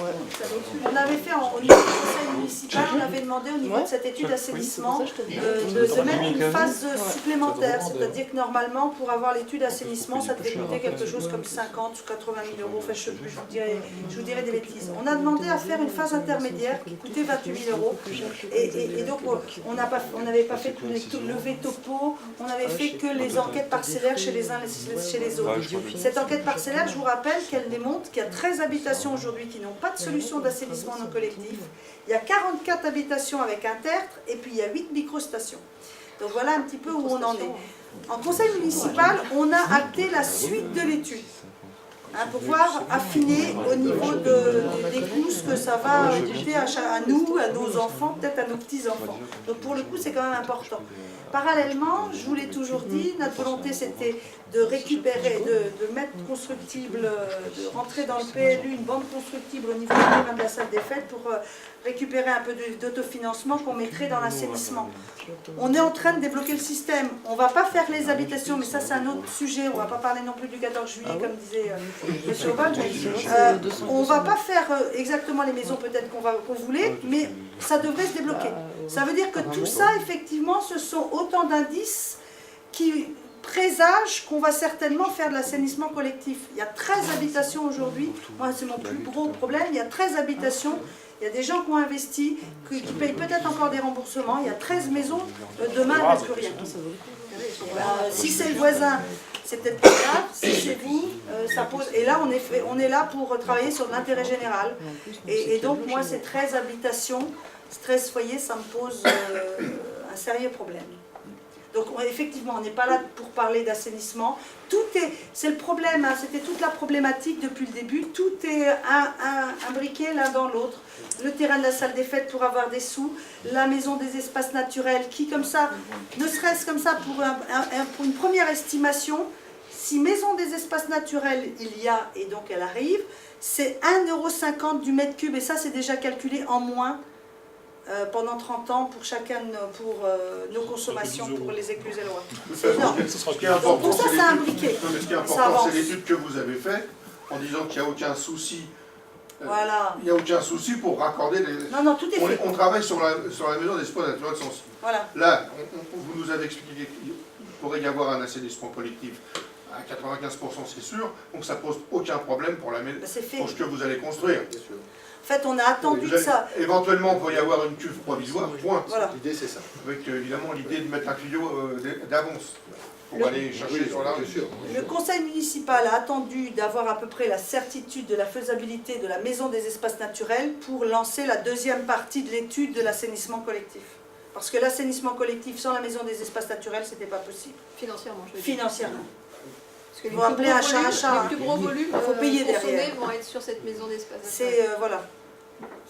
On avait fait au niveau du conseil municipal, on avait demandé au niveau de cette étude d'assainissement de mettre une phase supplémentaire, c'est-à-dire que normalement pour avoir l'étude d'assainissement ça devait coûter quelque chose comme 50 ou 80 000 euros, enfin je ne sais plus, je vous dirais des bêtises. On a demandé à faire une phase intermédiaire qui coûtait 28 000 euros et donc on n'avait pas fait tout le levé topo, on n'avait fait que les enquêtes parcellaires chez les uns chez les autres. Cette enquête parcellaire, je vous rappelle qu'elle démontre qu'il y a 13 habitations aujourd'hui qui n'ont pas de solution d'assainissement non collectif. Il y a 44 habitations avec un tertre et puis il y a 8 microstations. Donc voilà un petit peu où on en est. En conseil municipal, on a acté la suite de l'étude. pour voir affiner au niveau des coûts ce que ça va coûter à nous, à nos enfants, peut-être à nos petits-enfants. Donc pour le coup, c'est quand même important. Parallèlement, je vous l'ai toujours dit, notre volonté c'était de récupérer, de mettre constructible, de rentrer dans le PLU une bande constructible au niveau du terrain de la salle des fêtes pour récupérer un peu d'autofinancement qu'on mettrait dans l'assainissement. On est en train de débloquer le système. On ne va pas faire les habitations, mais ça c'est un autre sujet. On ne va pas parler non plus du 14 juillet, comme disait M. Aubin. On ne va pas faire exactement les maisons peut-être qu'on voulait, mais ça devrait se débloquer. Ça veut dire que tout ça, effectivement, ce sont autant d'indices qui présagent qu'on va certainement faire de l'assainissement collectif. Il y a 13 habitations aujourd'hui. Moi, c'est mon plus gros problème. Il y a 13 habitations. Il y a des gens qui ont investi, qui payent peut-être encore des remboursements. Il y a 13 maisons. Demain, il n'y a plus rien. Si c'est le voisin, c'est peut-être pas grave. Si c'est vous, ça pose... Et là, on est là pour travailler sur l'intérêt général. Et donc, moi, ces 13 habitations, 13 foyers, ça me pose un sérieux problème. Donc effectivement, on n'est pas là pour parler d'assainissement. C'est le problème, hein, c'était toute la problématique depuis le début. Tout est imbriqué l'un dans l'autre. Le terrain de la salle des fêtes pour avoir des sous, la maison des espaces naturels qui, comme ça, ne serait-ce comme ça pour une première estimation, si maison des espaces naturels il y a, et donc elle arrive, c'est 1,50 € du mètre cube, et ça c'est déjà calculé en moins. Pendant 30 ans pour chacun pour nos consommations, pour les écluses et lois. C'est énorme. Donc pour ça, c'est imbriqué. Ce qui est important, c'est l'étude que vous avez faite, en disant qu'il n'y a aucun souci. Voilà. Il n'y a aucun souci pour raccorder les... Non, tout est fait. On travaille sur la maison d'espace naturel sensible. Voilà. Là, vous nous avez expliqué qu'il pourrait y avoir un assainissement collectif. À 95%, c'est sûr. Donc ça pose aucun problème pour ce que vous allez construire. En fait, on a attendu ça. Éventuellement, il peut y avoir une cuve provisoire, point. Voilà. L'idée, c'est ça. Avec évidemment l'idée de mettre un tuyau d'avance pour aller chercher sur la rue. Le conseil municipal a attendu d'avoir à peu près la certitude de la faisabilité de la maison des espaces naturels pour lancer la deuxième partie de l'étude de l'assainissement collectif. Parce que l'assainissement collectif sans la maison des espaces naturels, c'était pas possible. Financièrement, je veux dire. Financièrement. Parce que Ils vont appeler un chat un chat. Les plus gros volumes il faut payer derrière. vont être sur cette maison d'espace. C'est voilà.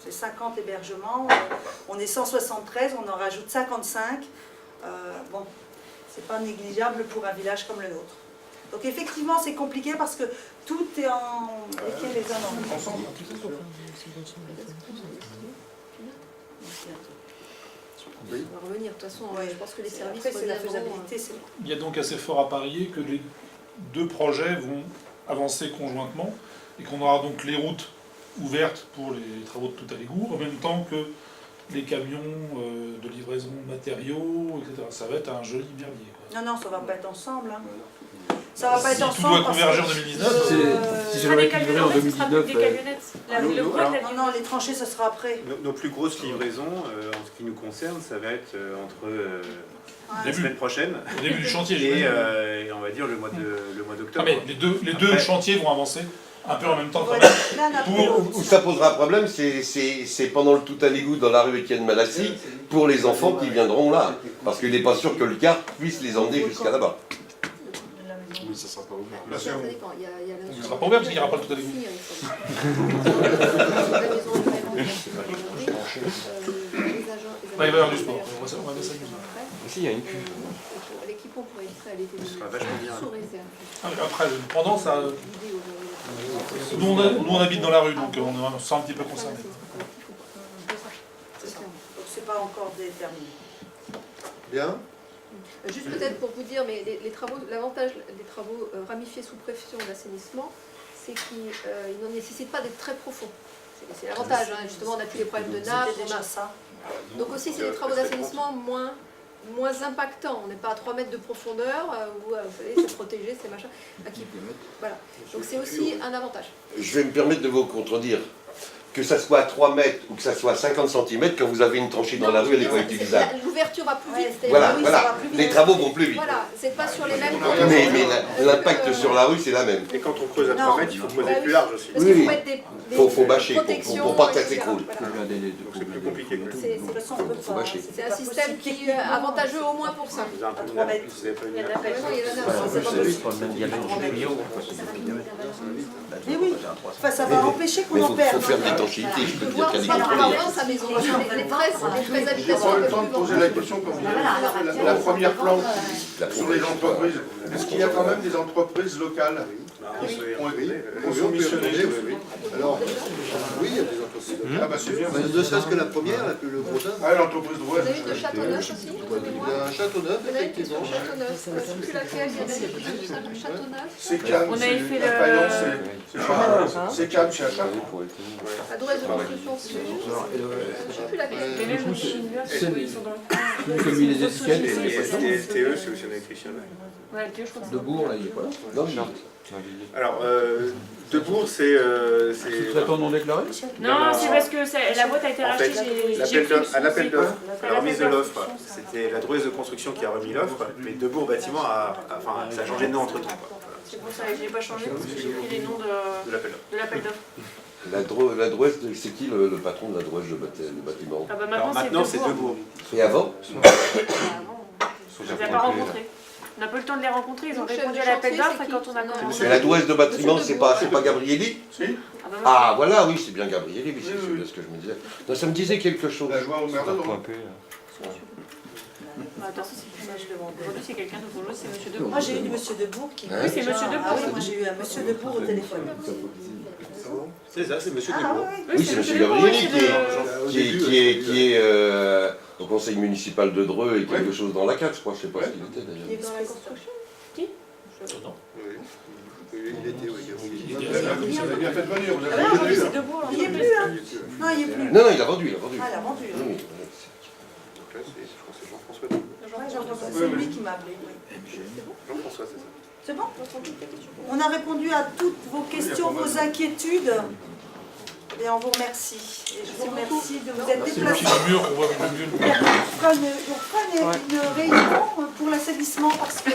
C'est 50 hébergements. On est 173, on en rajoute 55. Bon, c'est pas négligeable pour un village comme le nôtre. Donc effectivement, c'est compliqué parce que tout est en... les uns dans ensemble. On va revenir, de toute façon, je pense que les services... Après, c'est la faisabilité. Il y a donc assez fort à parier que les deux projets vont avancer conjointement et qu'on aura donc les routes ouvertes pour les travaux de tout à l'égout, en même temps que les camions de livraison de matériaux, etc. Ça va être un joli merdier. Non, non, ça va pas être ensemble. Hein. Ça va pas être ensemble. Tout doit converger en 2019. Si ça doit être livré en 2019. Non, les tranchées, ça sera après. Nos plus grosses livraisons, en ce qui nous concerne, ça va être entre la semaine prochaine. Au début du chantier, et on va dire le mois d'octobre. Ah, mais les deux chantiers vont avancer un peu en même temps. Où ça posera problème, c'est pendant le tout à l'égout dans la rue Étienne Malassi, pour les enfants qui viendront là. Parce qu'il n'est pas sûr que le car puisse les emmener jusqu'à là-bas. Oui, ça ne sera pas ouvert. Ça dépend. Il ne sera pas ouvert parce qu'il n'y aura pas le tout à l'égout. Il va y avoir du sport. On va mettre ça. Aussi, il y a une cuve. L'équipement pour éviter à l'été sous réserve. Après, pendant ça... Nous, on habite dans la rue, donc on se sent un petit peu concerné. Donc c'est pas encore déterminé. Bien. Juste peut-être pour vous dire, mais les travaux, l'avantage des travaux ramifiés sous pression d'assainissement, c'est qu'ils ne nécessitent pas d'être très profonds. C'est l'avantage, hein. Justement, on n'a plus les problèmes de nappe. Déjà ça. Donc aussi, c'est des travaux d'assainissement moins impactants. On n'est pas à 3 mètres de profondeur, où vous savez, c'est protégé, c'est machin. Voilà. Donc c'est aussi un avantage. Je vais me permettre de vous contredire. que ça soit à 3 mètres ou que ça soit à 50 cm, quand vous avez une tranchée dans la rue, elle n'est pas utilisable. L'ouverture va plus vite. Voilà, voilà. Les travaux vont plus vite. Voilà, c'est pas sur les mêmes. Mais l'impact sur la rue, c'est la même. Et quand on creuse à 3 mètres, il faut creuser plus large aussi. Parce qu'il faut mettre des faut bâcher pour pas que ça s'écroule. C'est plus compliqué. C'est un système qui est avantageux au moins pour ça. Vous avez un peu de Il y en a pas. C'est pas le même diamètre du tuyau. Mais oui, enfin, ça va empêcher qu'on en Il perde. faut faire de l'étanchéité, je peux te dire qu'elle est Pas contrôlée. dans sa maison. Les 13 J'ai pas eu le temps de poser la question quand vous avez fait la première planche sur les entreprises. Est-ce qu'il y a quand même des entreprises locales qui sont missionnées? Alors, oui, il y a des entreprises locales. Ah bah c'est bien. Ne serait-ce que la première, le gros œuvre. Ah, l'entreprise de Vous avez une de Châteauneuf aussi? Il y a un Châteauneuf, effectivement. Châteauneuf. Je ne sais plus laquelle. Il y a des Châteauneuf. C'est calme, On avait fait la faïence, c'est calme chez Achat. La Douaise de construction aussi. Je ne sais plus laquelle. Mais même le Chine, ils sont dans le Comme les étiquettes. Et STE, c'est aussi un électricien. Ouais, LTE, je crois que c'est De Bourg, là, il est pas là. Non. Alors, Debourg, c'est... Sous-traitant non déclaré? Non, c'est parce que la boîte a été rachetée, à l'appel d'offres, à la remise de l'offre, c'était la Douaise de construction qui a remis l'offre, mais Debourg Bâtiment ça a changé de nom entre temps. C'est pour ça que je n'ai pas changé, parce que j'ai pris les noms de l'appel d'offres. La Drouesse, c'est qui le patron de la Drouesse de bâtiment? Ah bah maintenant c'est Debourg. Et avant? Je ne les ai pas rencontrés. On n'a pas eu le temps de les rencontrer, ils ont répondu à l'appel d'offres et quand on a commencé... Mais la Douesse de bâtiment, c'est pas Gabrielli? Ah voilà, oui, c'est bien Gabrielli, oui, c'est bien ce que je me disais. Non, ça me disait quelque chose. La joie au merdon. Aujourd'hui, c'est quelqu'un de Bourgeois, c'est M. Debourg. Moi, j'ai eu du Monsieur Debourg qui Oui, c'est M. Debourg. Ah oui, moi j'ai eu un Monsieur Debourg au téléphone. C'est ça, c'est M. Ah Debourg. Oui, c'est M. Gabrielli qui est au conseil municipal de Dreux et quelque chose dans la carte, je crois, je sais pas ce qu'il était d'ailleurs. Il est dans la construction? Qui? Il était, oui. Vous avez bien fait de venir, vous Ah non, avez c'est Debourg. Il est plus, hein? Non, il est plus. Non, il a vendu. Ah, il a vendu. Oui. Donc là, je crois que c'est Jean-François. Jean-François, c'est lui qui m'a appelé. Jean-François, c'est ça. C'est bon? On a répondu à toutes vos questions, vos inquiétudes. Et on vous remercie. Et je vous remercie de vous être déplacés. Mur, on voit le mieux. On fera une réunion pour l'assainissement parce que